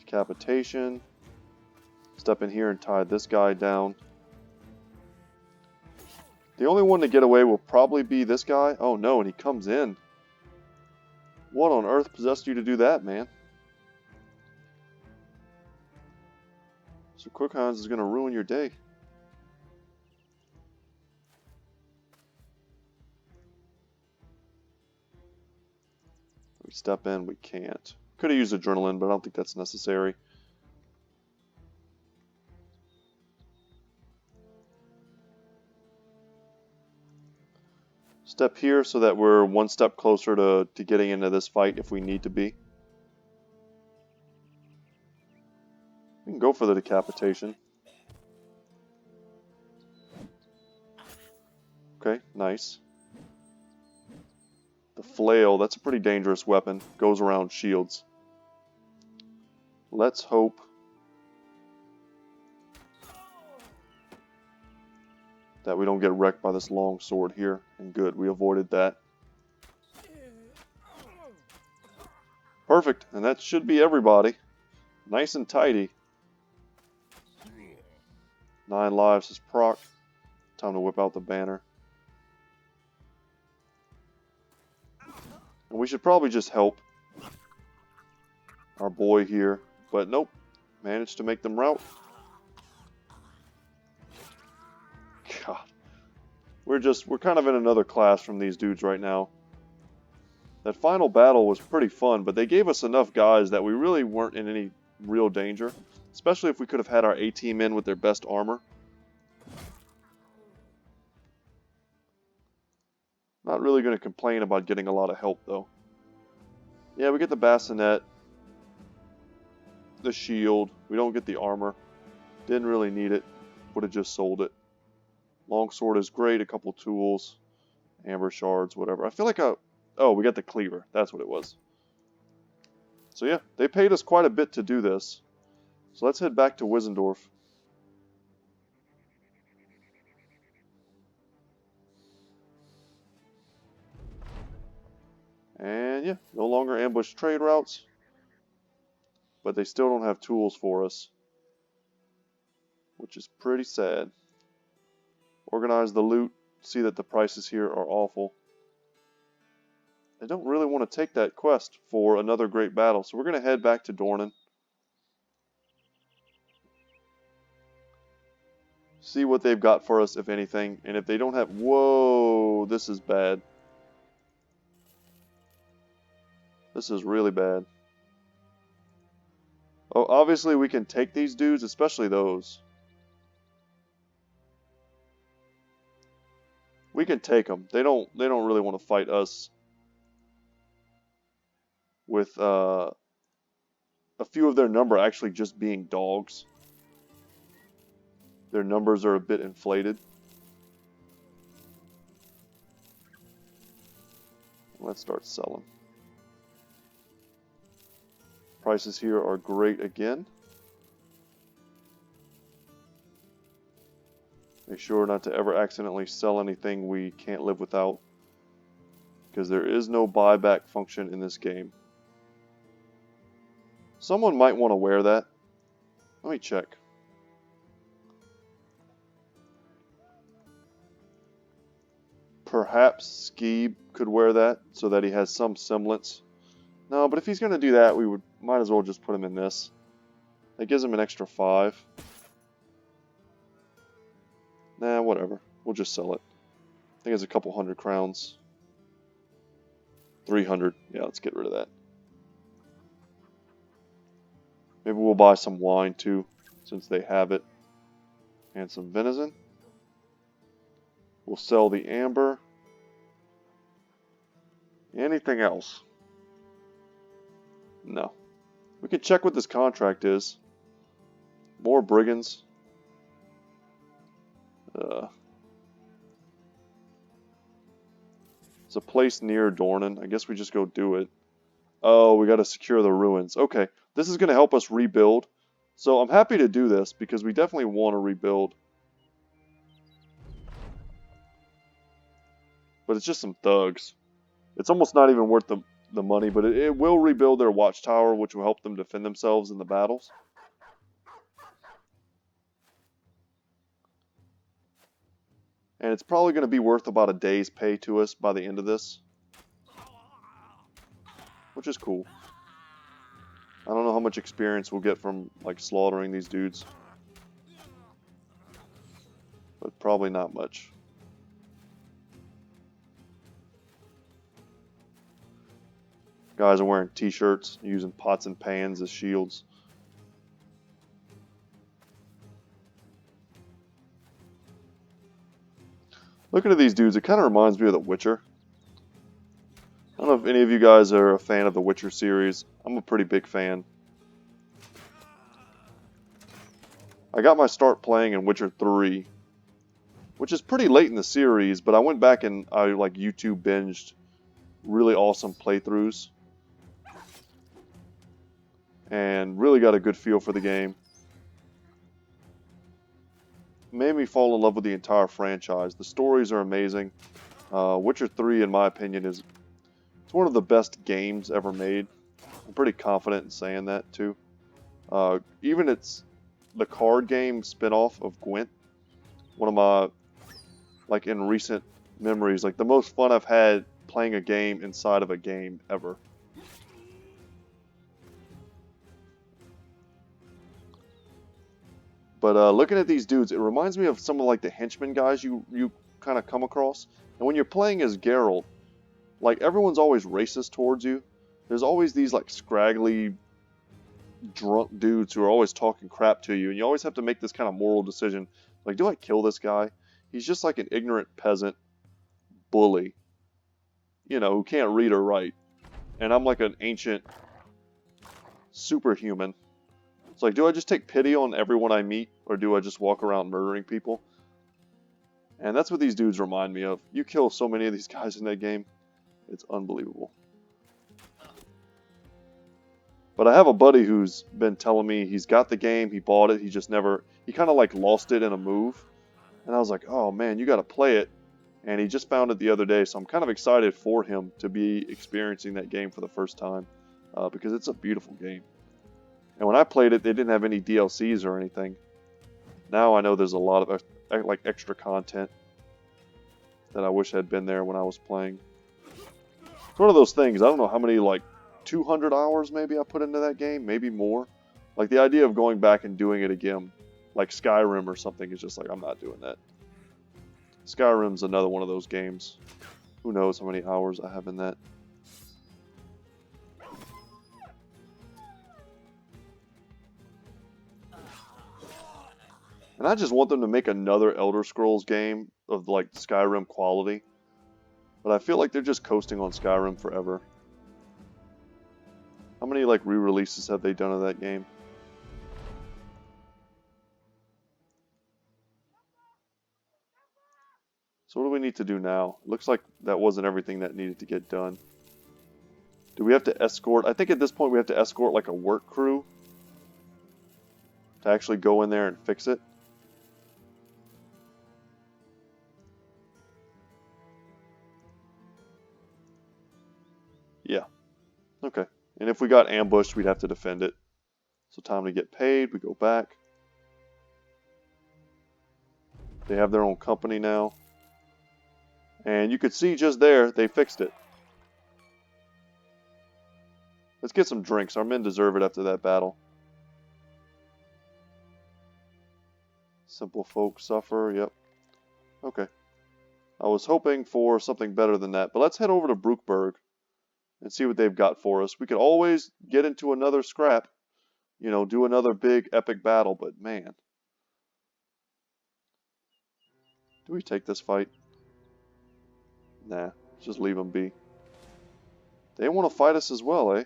Decapitation. Step in here and tie this guy down. The only one to get away will probably be this guy. Oh no, and he comes in. What on earth possessed you to do that, man? So Quick Hans is going to ruin your day. We step in, we can't. Could have used adrenaline, but I don't think that's necessary. Step here so that we're one step closer to getting into this fight if we need to be. We can go for the decapitation. Okay, nice. The flail, that's a pretty dangerous weapon. Goes around shields. Let's hope that we don't get wrecked by this long sword here. And good, we avoided that. Perfect, and that should be everybody. Nice and tidy. 9 lives is proc. Time to whip out the banner. And we should probably just help our boy here. But nope, managed to make them rout. God. We're kind of in another class from these dudes right now. That final battle was pretty fun, but they gave us enough guys that we really weren't in any real danger. Especially if we could have had our A-team in with their best armor. Not really going to complain about getting a lot of help, though. Yeah, we get the bassinet. The shield. We don't get the armor. Didn't really need it. Would have just sold it. Longsword is great. A couple tools. Amber shards, whatever. I feel like oh, we got the cleaver. That's what it was. So yeah, they paid us quite a bit to do this. So let's head back to Wizendorf. And yeah, no longer ambush trade routes. But they still don't have tools for us. Which is pretty sad. Organize the loot. See that the prices here are awful. I don't really want to take that quest for another great battle. So we're going to head back to Dornan. See what they've got for us, if anything. And if they don't have... Whoa, this is bad. This is really bad. Oh, obviously we can take these dudes, especially those. We can take them. They don't really want to fight us. With a few of their number actually just being dogs. Their numbers are a bit inflated. Let's start selling. Prices here are great again. Make sure not to ever accidentally sell anything we can't live without. Because there is no buyback function in this game. Someone might want to wear that. Let me check. Perhaps Skeeb could wear that so that he has some semblance. No, but if he's going to do that, we might as well just put him in this. That gives him an extra 5. Nah, whatever. We'll just sell it. I think it's a couple 100 crowns. 300. Yeah, let's get rid of that. Maybe we'll buy some wine too, since they have it. And some venison. We'll sell the amber. Anything else? No. We can check what this contract is. More brigands. It's a place near Dornan. I guess we just go do it. Oh, we got to secure the ruins. Okay, this is going to help us rebuild. So I'm happy to do this because we definitely want to rebuild. But it's just some thugs. It's almost not even worth the money, but it will rebuild their watchtower, which will help them defend themselves in the battles. And it's probably going to be worth about a day's pay to us by the end of this. Which is cool. I don't know how much experience we'll get from like slaughtering these dudes. but probably not much. Guys are wearing t-shirts, using pots and pans as shields. Looking at these dudes, it kind of reminds me of The Witcher. I don't know if any of you guys are a fan of the Witcher series. I'm a pretty big fan. I got my start playing in Witcher 3, which is pretty late in the series, but I went back and I like YouTube binged really awesome playthroughs and really got a good feel for the game. Made me fall in love with the entire franchise. The stories are amazing. Witcher 3, in my opinion, it's one of the best games ever made. I'm pretty confident in saying that too. Even it's the card game spin-off of Gwent. One of my, like in recent memories, like the most fun I've had playing a game inside of a game ever. But looking at these dudes, it reminds me of some of like the henchmen guys you kind of come across. And when you're playing as Geralt, like everyone's always racist towards you. There's always these like scraggly, drunk dudes who are always talking crap to you, and you always have to make this kind of moral decision. Like, do I kill this guy? He's just like an ignorant peasant bully, you know, who can't read or write. And I'm like an ancient superhuman. It's like, do I just take pity on everyone I meet, or do I just walk around murdering people? And that's what these dudes remind me of. You kill so many of these guys in that game, it's unbelievable. But I have a buddy who's been telling me he's got the game, he bought it, he kind of like lost it in a move. And I was like, oh man, you got to play it. And he just found it the other day, so I'm kind of excited for him to be experiencing that game for the first time. Because it's a beautiful game. And when I played it, they didn't have any DLCs or anything. Now I know there's a lot of like extra content that I wish had been there when I was playing. It's one of those things, I don't know how many like 200 hours maybe I put into that game, maybe more. Like the idea of going back and doing it again, like Skyrim or something, is just like, I'm not doing that. Skyrim's another one of those games. Who knows how many hours I have in that. And I just want them to make another Elder Scrolls game of like Skyrim quality. But I feel like they're just coasting on Skyrim forever. How many like re-releases have they done of that game? So what do we need to do now? It looks like that wasn't everything that needed to get done. Do we have to escort? I think at this point we have to escort like a work crew to actually go in there and fix it. Yeah. Okay. And if we got ambushed, we'd have to defend it. So time to get paid. We go back. They have their own company now. And you could see just there, they fixed it. Let's get some drinks. Our men deserve it after that battle. Simple folk suffer. Yep. Okay. I was hoping for something better than that. But let's head over to Brookburg and see what they've got for us. We could always get into another scrap. You know, do another big epic battle. But man. Do we take this fight? Nah. Just leave them be. They want to fight us as well, eh?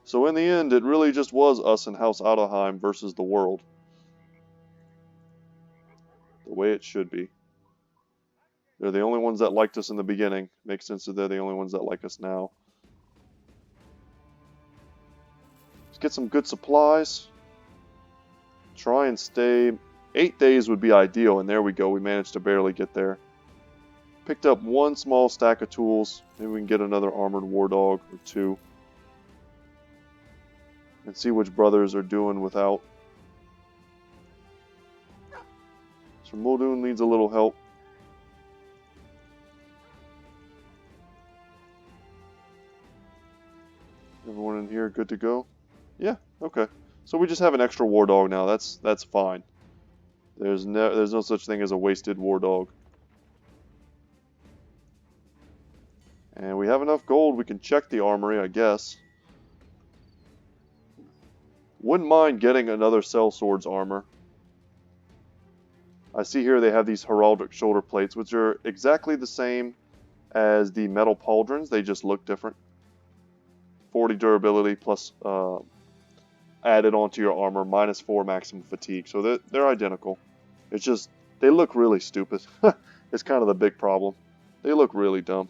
So in the end, it really just was us and House Ottoheim versus the world. The way it should be. They're the only ones that liked us in the beginning. Makes sense that they're the only ones that like us now. Let's get some good supplies. Try and stay... 8 days would be ideal, and there we go. We managed to barely get there. Picked up one small stack of tools. Maybe we can get another armored war dog or two. And see which brothers are doing without. So Muldoon needs a little help. Everyone in here good to go? Yeah, okay. So we just have an extra war dog now. That's fine. There's no such thing as a wasted war dog. And we have enough gold, we can check the armory, I guess. Wouldn't mind getting another sellsword's armor. I see here they have these heraldic shoulder plates, which are exactly the same as the metal pauldrons, they just look different. 40 durability plus added onto your armor, -4 maximum fatigue, so they're identical. It's just, they look really stupid. It's kind of the big problem. They look really dumb.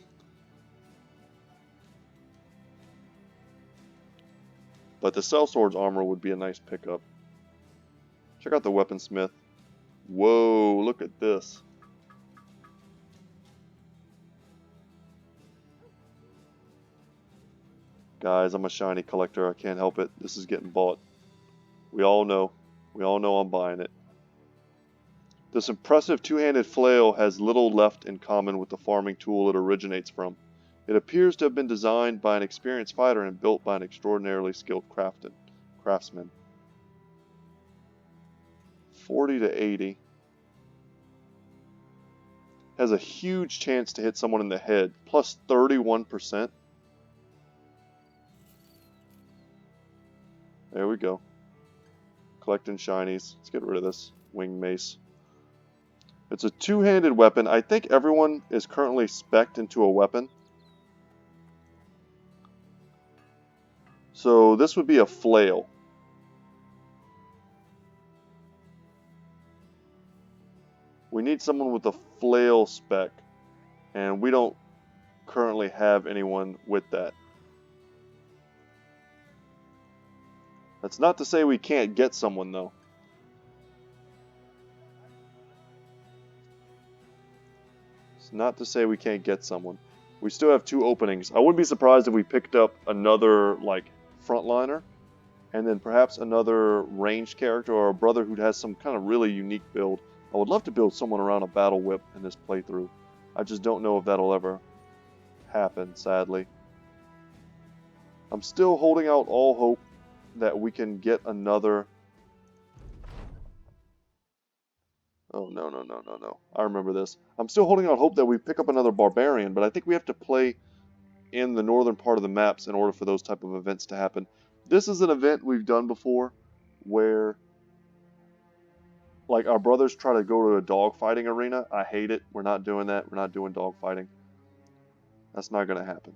But the sellsword's armor would be a nice pickup. Check out the weaponsmith. Whoa, look at this. Guys, I'm a shiny collector. I can't help it. This is getting bought. We all know. We all know I'm buying it. This impressive two-handed flail has little left in common with the farming tool it originates from. It appears to have been designed by an experienced fighter and built by an extraordinarily skilled craftsman. 40 to 80. Has a huge chance to hit someone in the head. Plus 31%. There we go. Collecting shinies. Let's get rid of this winged mace. It's a two-handed weapon. I think everyone is currently spec'd into a weapon. So this would be a flail. We need someone with a flail spec, and we don't currently have anyone with that. That's not to say we can't get someone, though. It's not to say we can't get someone. We still have 2 openings. I wouldn't be surprised if we picked up another, like, frontliner, and then perhaps another ranged character or a brother who has some kind of really unique build. I would love to build someone around a battle whip in this playthrough. I just don't know if that'll ever happen, sadly. I'm still holding out all hope that we can get another... Oh, no. I remember this. I'm still holding out hope that we pick up another barbarian, but I think we have to play in the northern part of the maps in order for those type of events to happen. This is an event we've done before where, like, our brothers try to go to a dogfighting arena. I hate it. We're not doing that. We're not doing dogfighting. That's not going to happen.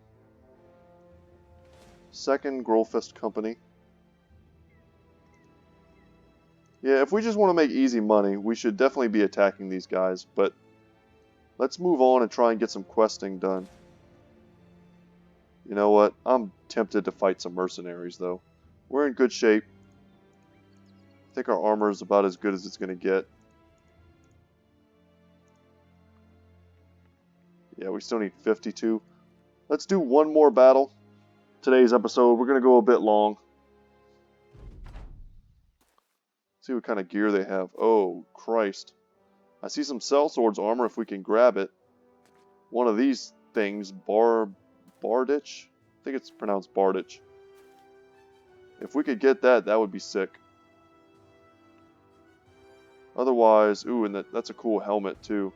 Second Grolfest Company. Yeah, if we just want to make easy money, we should definitely be attacking these guys, but let's move on and try and get some questing done. You know what? I'm tempted to fight some mercenaries, though. We're in good shape. I think our armor is about as good as it's going to get. Yeah, we still need 52. Let's do one more battle. Today's episode, we're going to go a bit long. See what kind of gear they have. Oh, Christ. I see some sellsword's armor if we can grab it. One of these things, Bardich? I think it's pronounced Bardich. If we could get that, that would be sick. Otherwise, ooh, and that's a cool helmet too.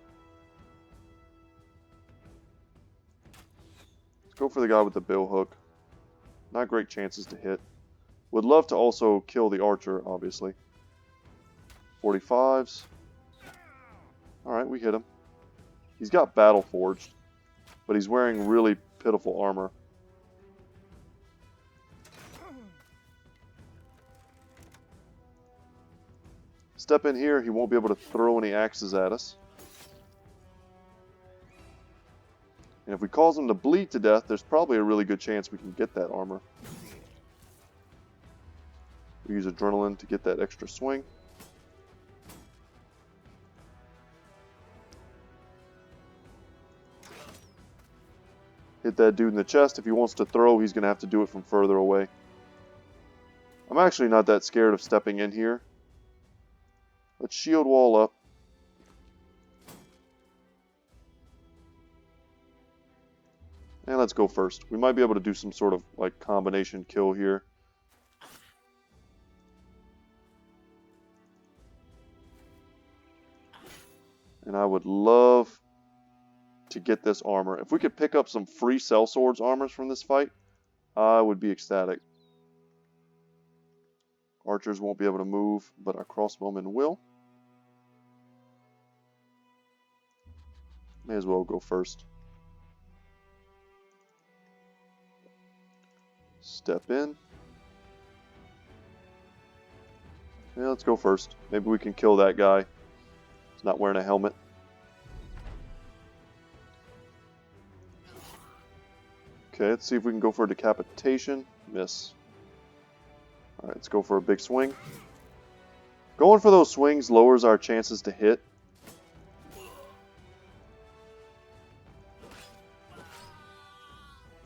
Let's go for the guy with the bill hook. Not great chances to hit. Would love to also kill the archer, obviously. 45s. Alright, we hit him. He's got battle forged, but he's wearing really pitiful armor. Step in here, he won't be able to throw any axes at us. And if we cause him to bleed to death, there's probably a really good chance we can get that armor. We use adrenaline to get that extra swing. Hit that dude in the chest. If he wants to throw, he's going to have to do it from further away. I'm actually not that scared of stepping in here. Let's shield wall up. And let's go first. We might be able to do some sort of like combination kill here. And I would love to get this armor. If we could pick up some free sellswords armors from this fight, I would be ecstatic. Archers won't be able to move, but our crossbowmen will. May as well go first. Step in. Yeah, let's go first. Maybe we can kill that guy. He's not wearing a helmet. Okay, let's see if we can go for a decapitation. Miss. Alright, let's go for a big swing. Going for those swings lowers our chances to hit.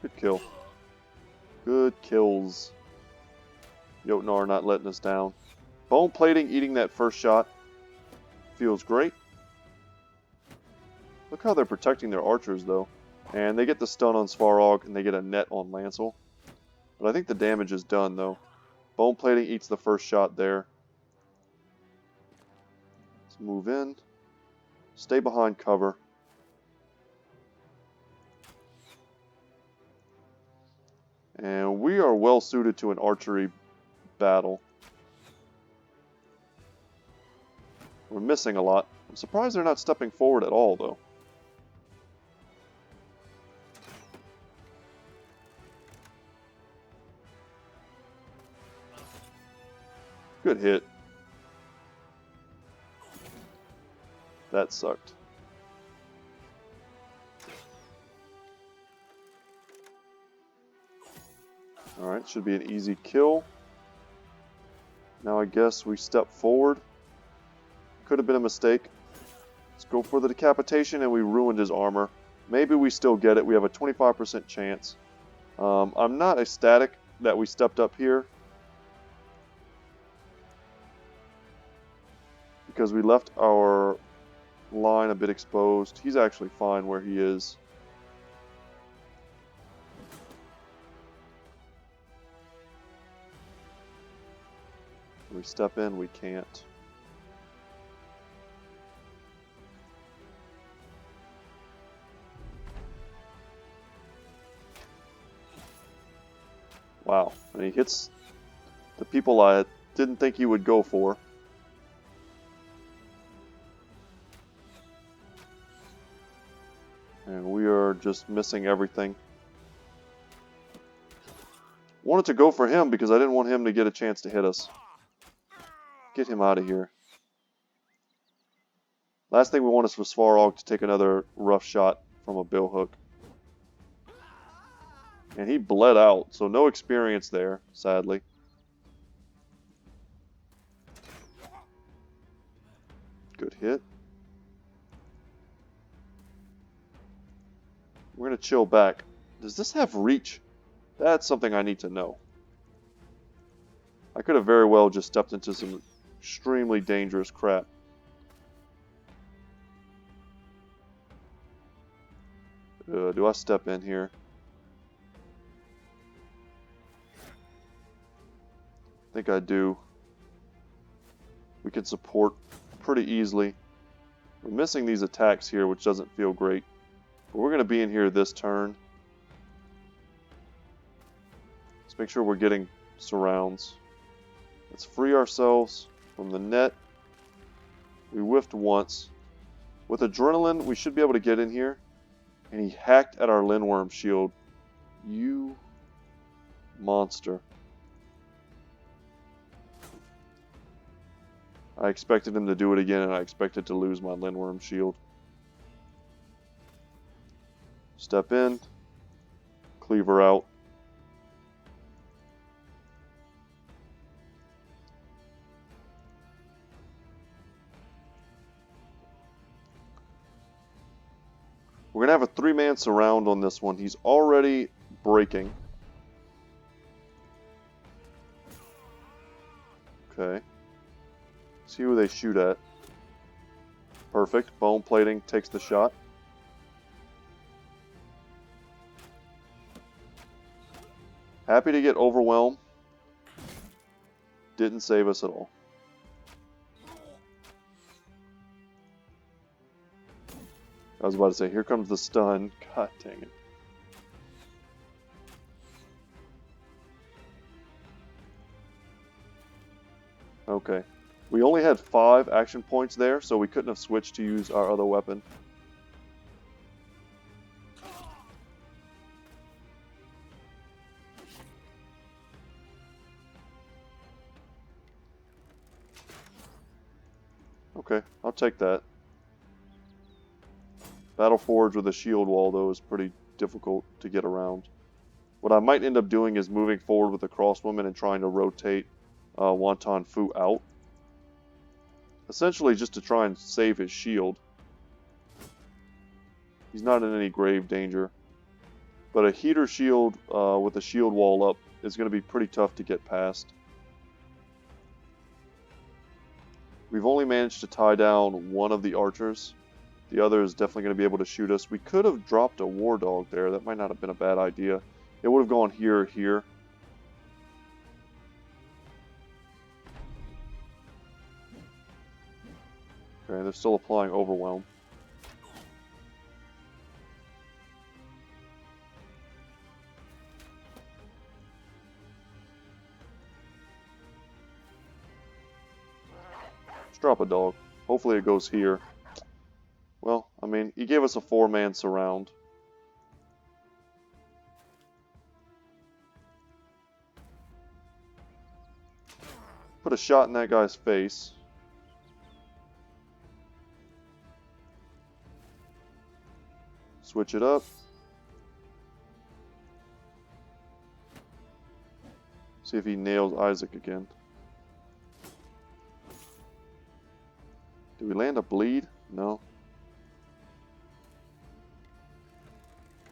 Good kill. Good kills. Jotnar not letting us down. Bone plating eating that first shot. Feels great. Look how they're protecting their archers though. And they get the stun on Svarog and they get a net on Lancel. But I think the damage is done though. Bone plating eats the first shot there. Let's move in. Stay behind cover. And we are well suited to an archery battle. We're missing a lot. I'm surprised they're not stepping forward at all though. Good hit. That sucked. Alright, should be an easy kill. Now I guess we step forward. Could have been a mistake. Let's go for the decapitation and we ruined his armor. Maybe we still get it. We have a 25% chance. I'm not ecstatic that we stepped up here. Because we left our line a bit exposed. He's actually fine where he is. We step in, we can't. Wow, and he hits the people I didn't think he would go for. And we are just missing everything. Wanted to go for him because I didn't want him to get a chance to hit us. Get him out of here. Last thing we want is for Svarog to take another rough shot from a billhook. And he bled out, so no experience there, sadly. Good hit. We're going to chill back. Does this have reach? That's something I need to know. I could have very well just stepped into some extremely dangerous crap. Do I step in here? I think I do. We can support pretty easily. We're missing these attacks here, which doesn't feel great. But we're going to be in here this turn. Let's make sure we're getting surrounds. Let's free ourselves from the net. We whiffed once. With adrenaline, we should be able to get in here. And he hacked at our Lindworm shield. You monster. I expected him to do it again, and I expected to lose my Lindworm shield. Step in. Cleaver out. We're going to have a 3-man surround on this one. He's already breaking. Okay. See who they shoot at. Perfect. Bone plating takes the shot. Happy to get overwhelmed. Didn't save us at all. was about to say, here comes the stun. God dang it. Okay. We only had 5 action points there, so we couldn't have switched to use our other weapon. Okay, I'll take that. Battle Forge with a shield wall, though, is pretty difficult to get around. What I might end up doing is moving forward with the crosswoman and trying to rotate Wonton Fu out. Essentially just to try and save his shield. He's not in any grave danger. But a heater shield with a shield wall up is going to be pretty tough to get past. We've only managed to tie down one of the archers. The other is definitely going to be able to shoot us. We could have dropped a war dog there. That might not have been a bad idea. It would have gone here or here. Okay, they're still applying overwhelm. Let's drop a dog. Hopefully it goes here. Well, I mean, he gave us a 4-man surround. Put a shot in that guy's face. Switch it up. See if he nails Isaac again. Do we land a bleed? No.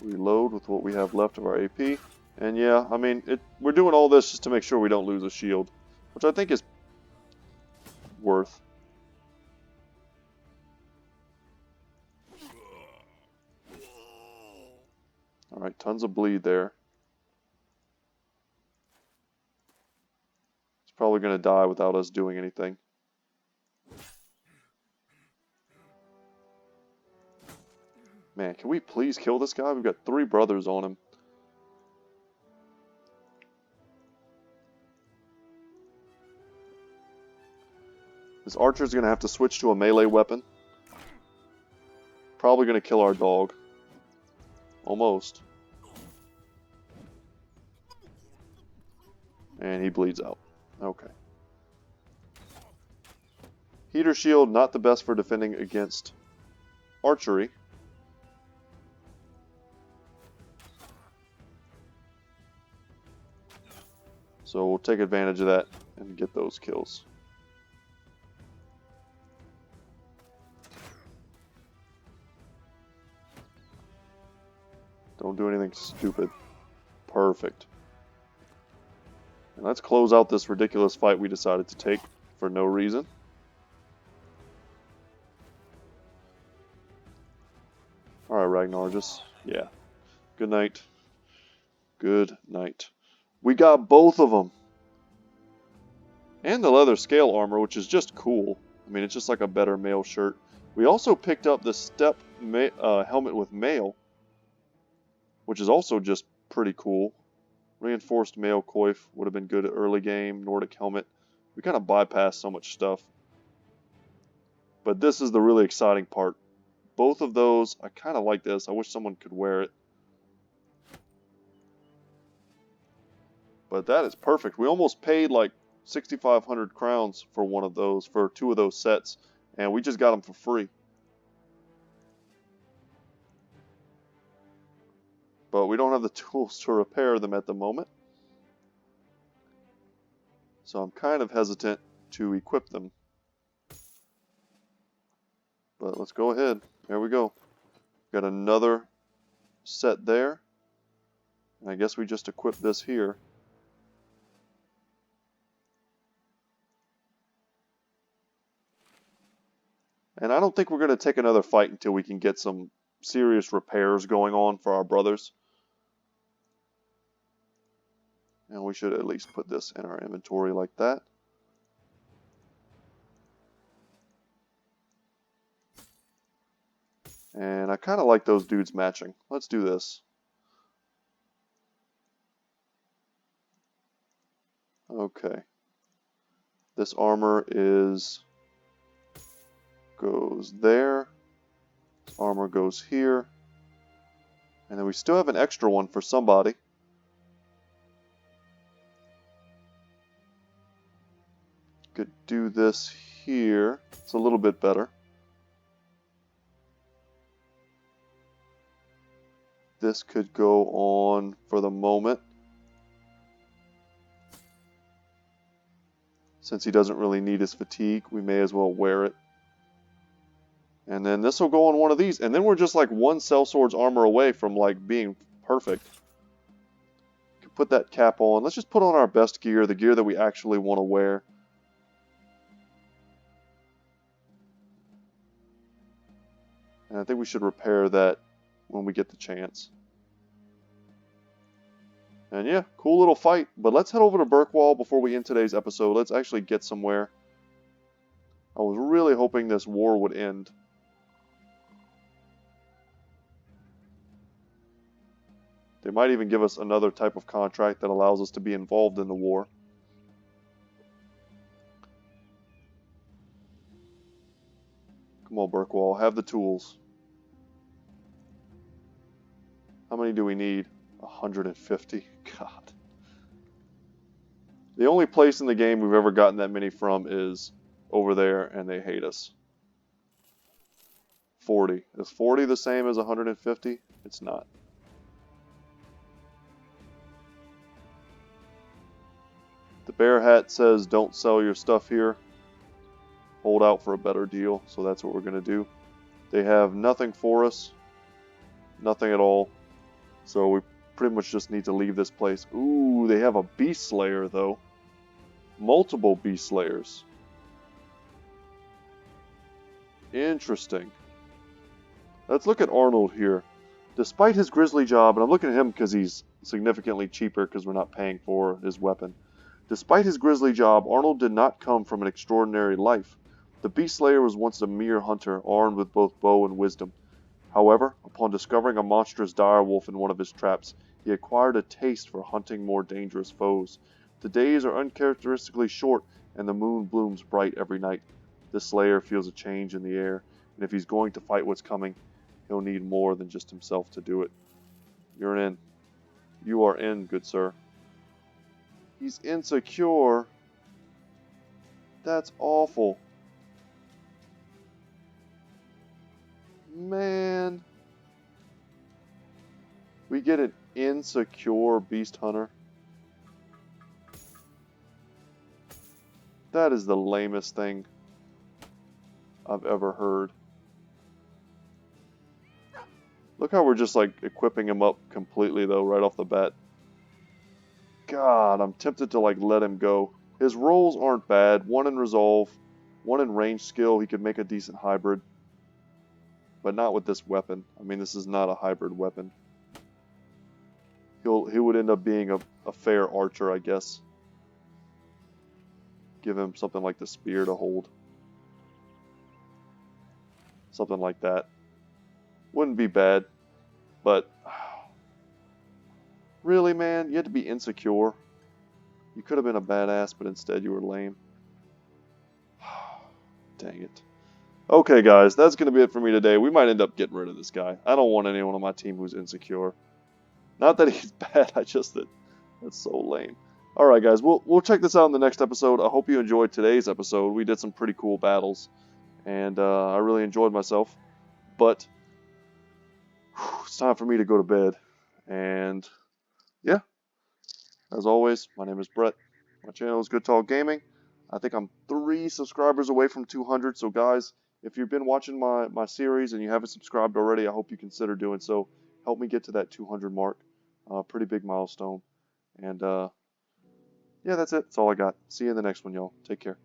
Reload with what we have left of our AP. And yeah, I mean, we're doing all this just to make sure we don't lose a shield, which I think is worth. Alright, tons of bleed there. He's probably going to die without us doing anything. Man, can we please kill this guy? We've got 3 brothers on him. This archer's going to have to switch to a melee weapon. Probably going to kill our dog. Almost. And he bleeds out. Okay. Heater shield, not the best for defending against archery. So we'll take advantage of that and get those kills. Don't do anything stupid. Perfect. And let's close out this ridiculous fight we decided to take for no reason. Alright, Ragnar, yeah. Good night. Good night. We got both of them. And the leather scale armor, which is just cool. I mean, it's just like a better mail shirt. We also picked up the step helmet with mail, which is also just pretty cool. Reinforced mail coif would have been good at early game. Nordic helmet. We kind of bypassed so much stuff. But this is the really exciting part. Both of those, I kind of like this. I wish someone could wear it. But that is perfect. We almost paid like 6,500 crowns for one of those, for 2 of those sets. And we just got them for free. But we don't have the tools to repair them at the moment. So I'm kind of hesitant to equip them. But let's go ahead. There we go. Got another set there. And I guess we just equip this here. And I don't think we're going to take another fight until we can get some serious repairs going on for our brothers. And we should at least put this in our inventory like that. And I kind of like those dudes matching. Let's do this. Okay. This armor goes there. This armor goes here. And then we still have an extra one for somebody. Could do this here. It's a little bit better. This could go on for the moment. Since he doesn't really need his fatigue, we may as well wear it. And then this will go on one of these. And then we're just like one sellsword's armor away from like being perfect. Can put that cap on. Let's just put on our best gear, the gear that we actually want to wear. And I think we should repair that when we get the chance. And yeah, cool little fight. But let's head over to Burkwall before we end today's episode. Let's actually get somewhere. I was really hoping this war would end. They might even give us another type of contract that allows us to be involved in the war. Come on, Burkwall, have the tools. How many do we need? 150. God. The only place in the game we've ever gotten that many from is over there, and they hate us. 40. Is 40 the same as 150? It's not. The bear hat says don't sell your stuff here. Hold out for a better deal, so that's what we're going to do. They have nothing for us. Nothing at all. So we pretty much just need to leave this place. Ooh, they have a beast slayer though. Multiple beast slayers. Interesting. Let's look at Arnold here. Despite his grisly job, and I'm looking at him because he's significantly cheaper because we're not paying for his weapon. Despite his grisly job, Arnold did not come from an extraordinary life. The beast slayer was once a mere hunter, armed with both bow and wisdom. However, upon discovering a monstrous direwolf in one of his traps, he acquired a taste for hunting more dangerous foes. The days are uncharacteristically short, and the moon blooms bright every night. The slayer feels a change in the air, and if he's going to fight what's coming, he'll need more than just himself to do it. You're in. You are in, good sir. He's insecure. That's awful. Man. We get an insecure beast hunter. That is the lamest thing I've ever heard. Look how we're just like equipping him up completely though, right off the bat. God, I'm tempted to like let him go. His rolls aren't bad. One in resolve, one in range skill. He could make a decent hybrid. But not with this weapon. I mean, this is not a hybrid weapon. He would end up being a fair archer, I guess. Give him something like the spear to hold. Something like that. Wouldn't be bad. But really, man, you had to be insecure. You could have been a badass, but instead you were lame. Dang it. Okay, guys, that's going to be it for me today. We might end up getting rid of this guy. I don't want anyone on my team who's insecure. Not that he's bad, I just that's so lame. Alright, guys, we'll check this out in the next episode. I hope you enjoyed today's episode. We did some pretty cool battles, and I really enjoyed myself. But it's time for me to go to bed. And yeah, as always, my name is Brett. My channel is Goodtalk Gaming. I think I'm 3 subscribers away from 200. So guys, if you've been watching my series and you haven't subscribed already, I hope you consider doing so. Help me get to that 200 mark. Pretty big milestone. And yeah, that's it. That's all I got. See you in the next one, y'all. Take care.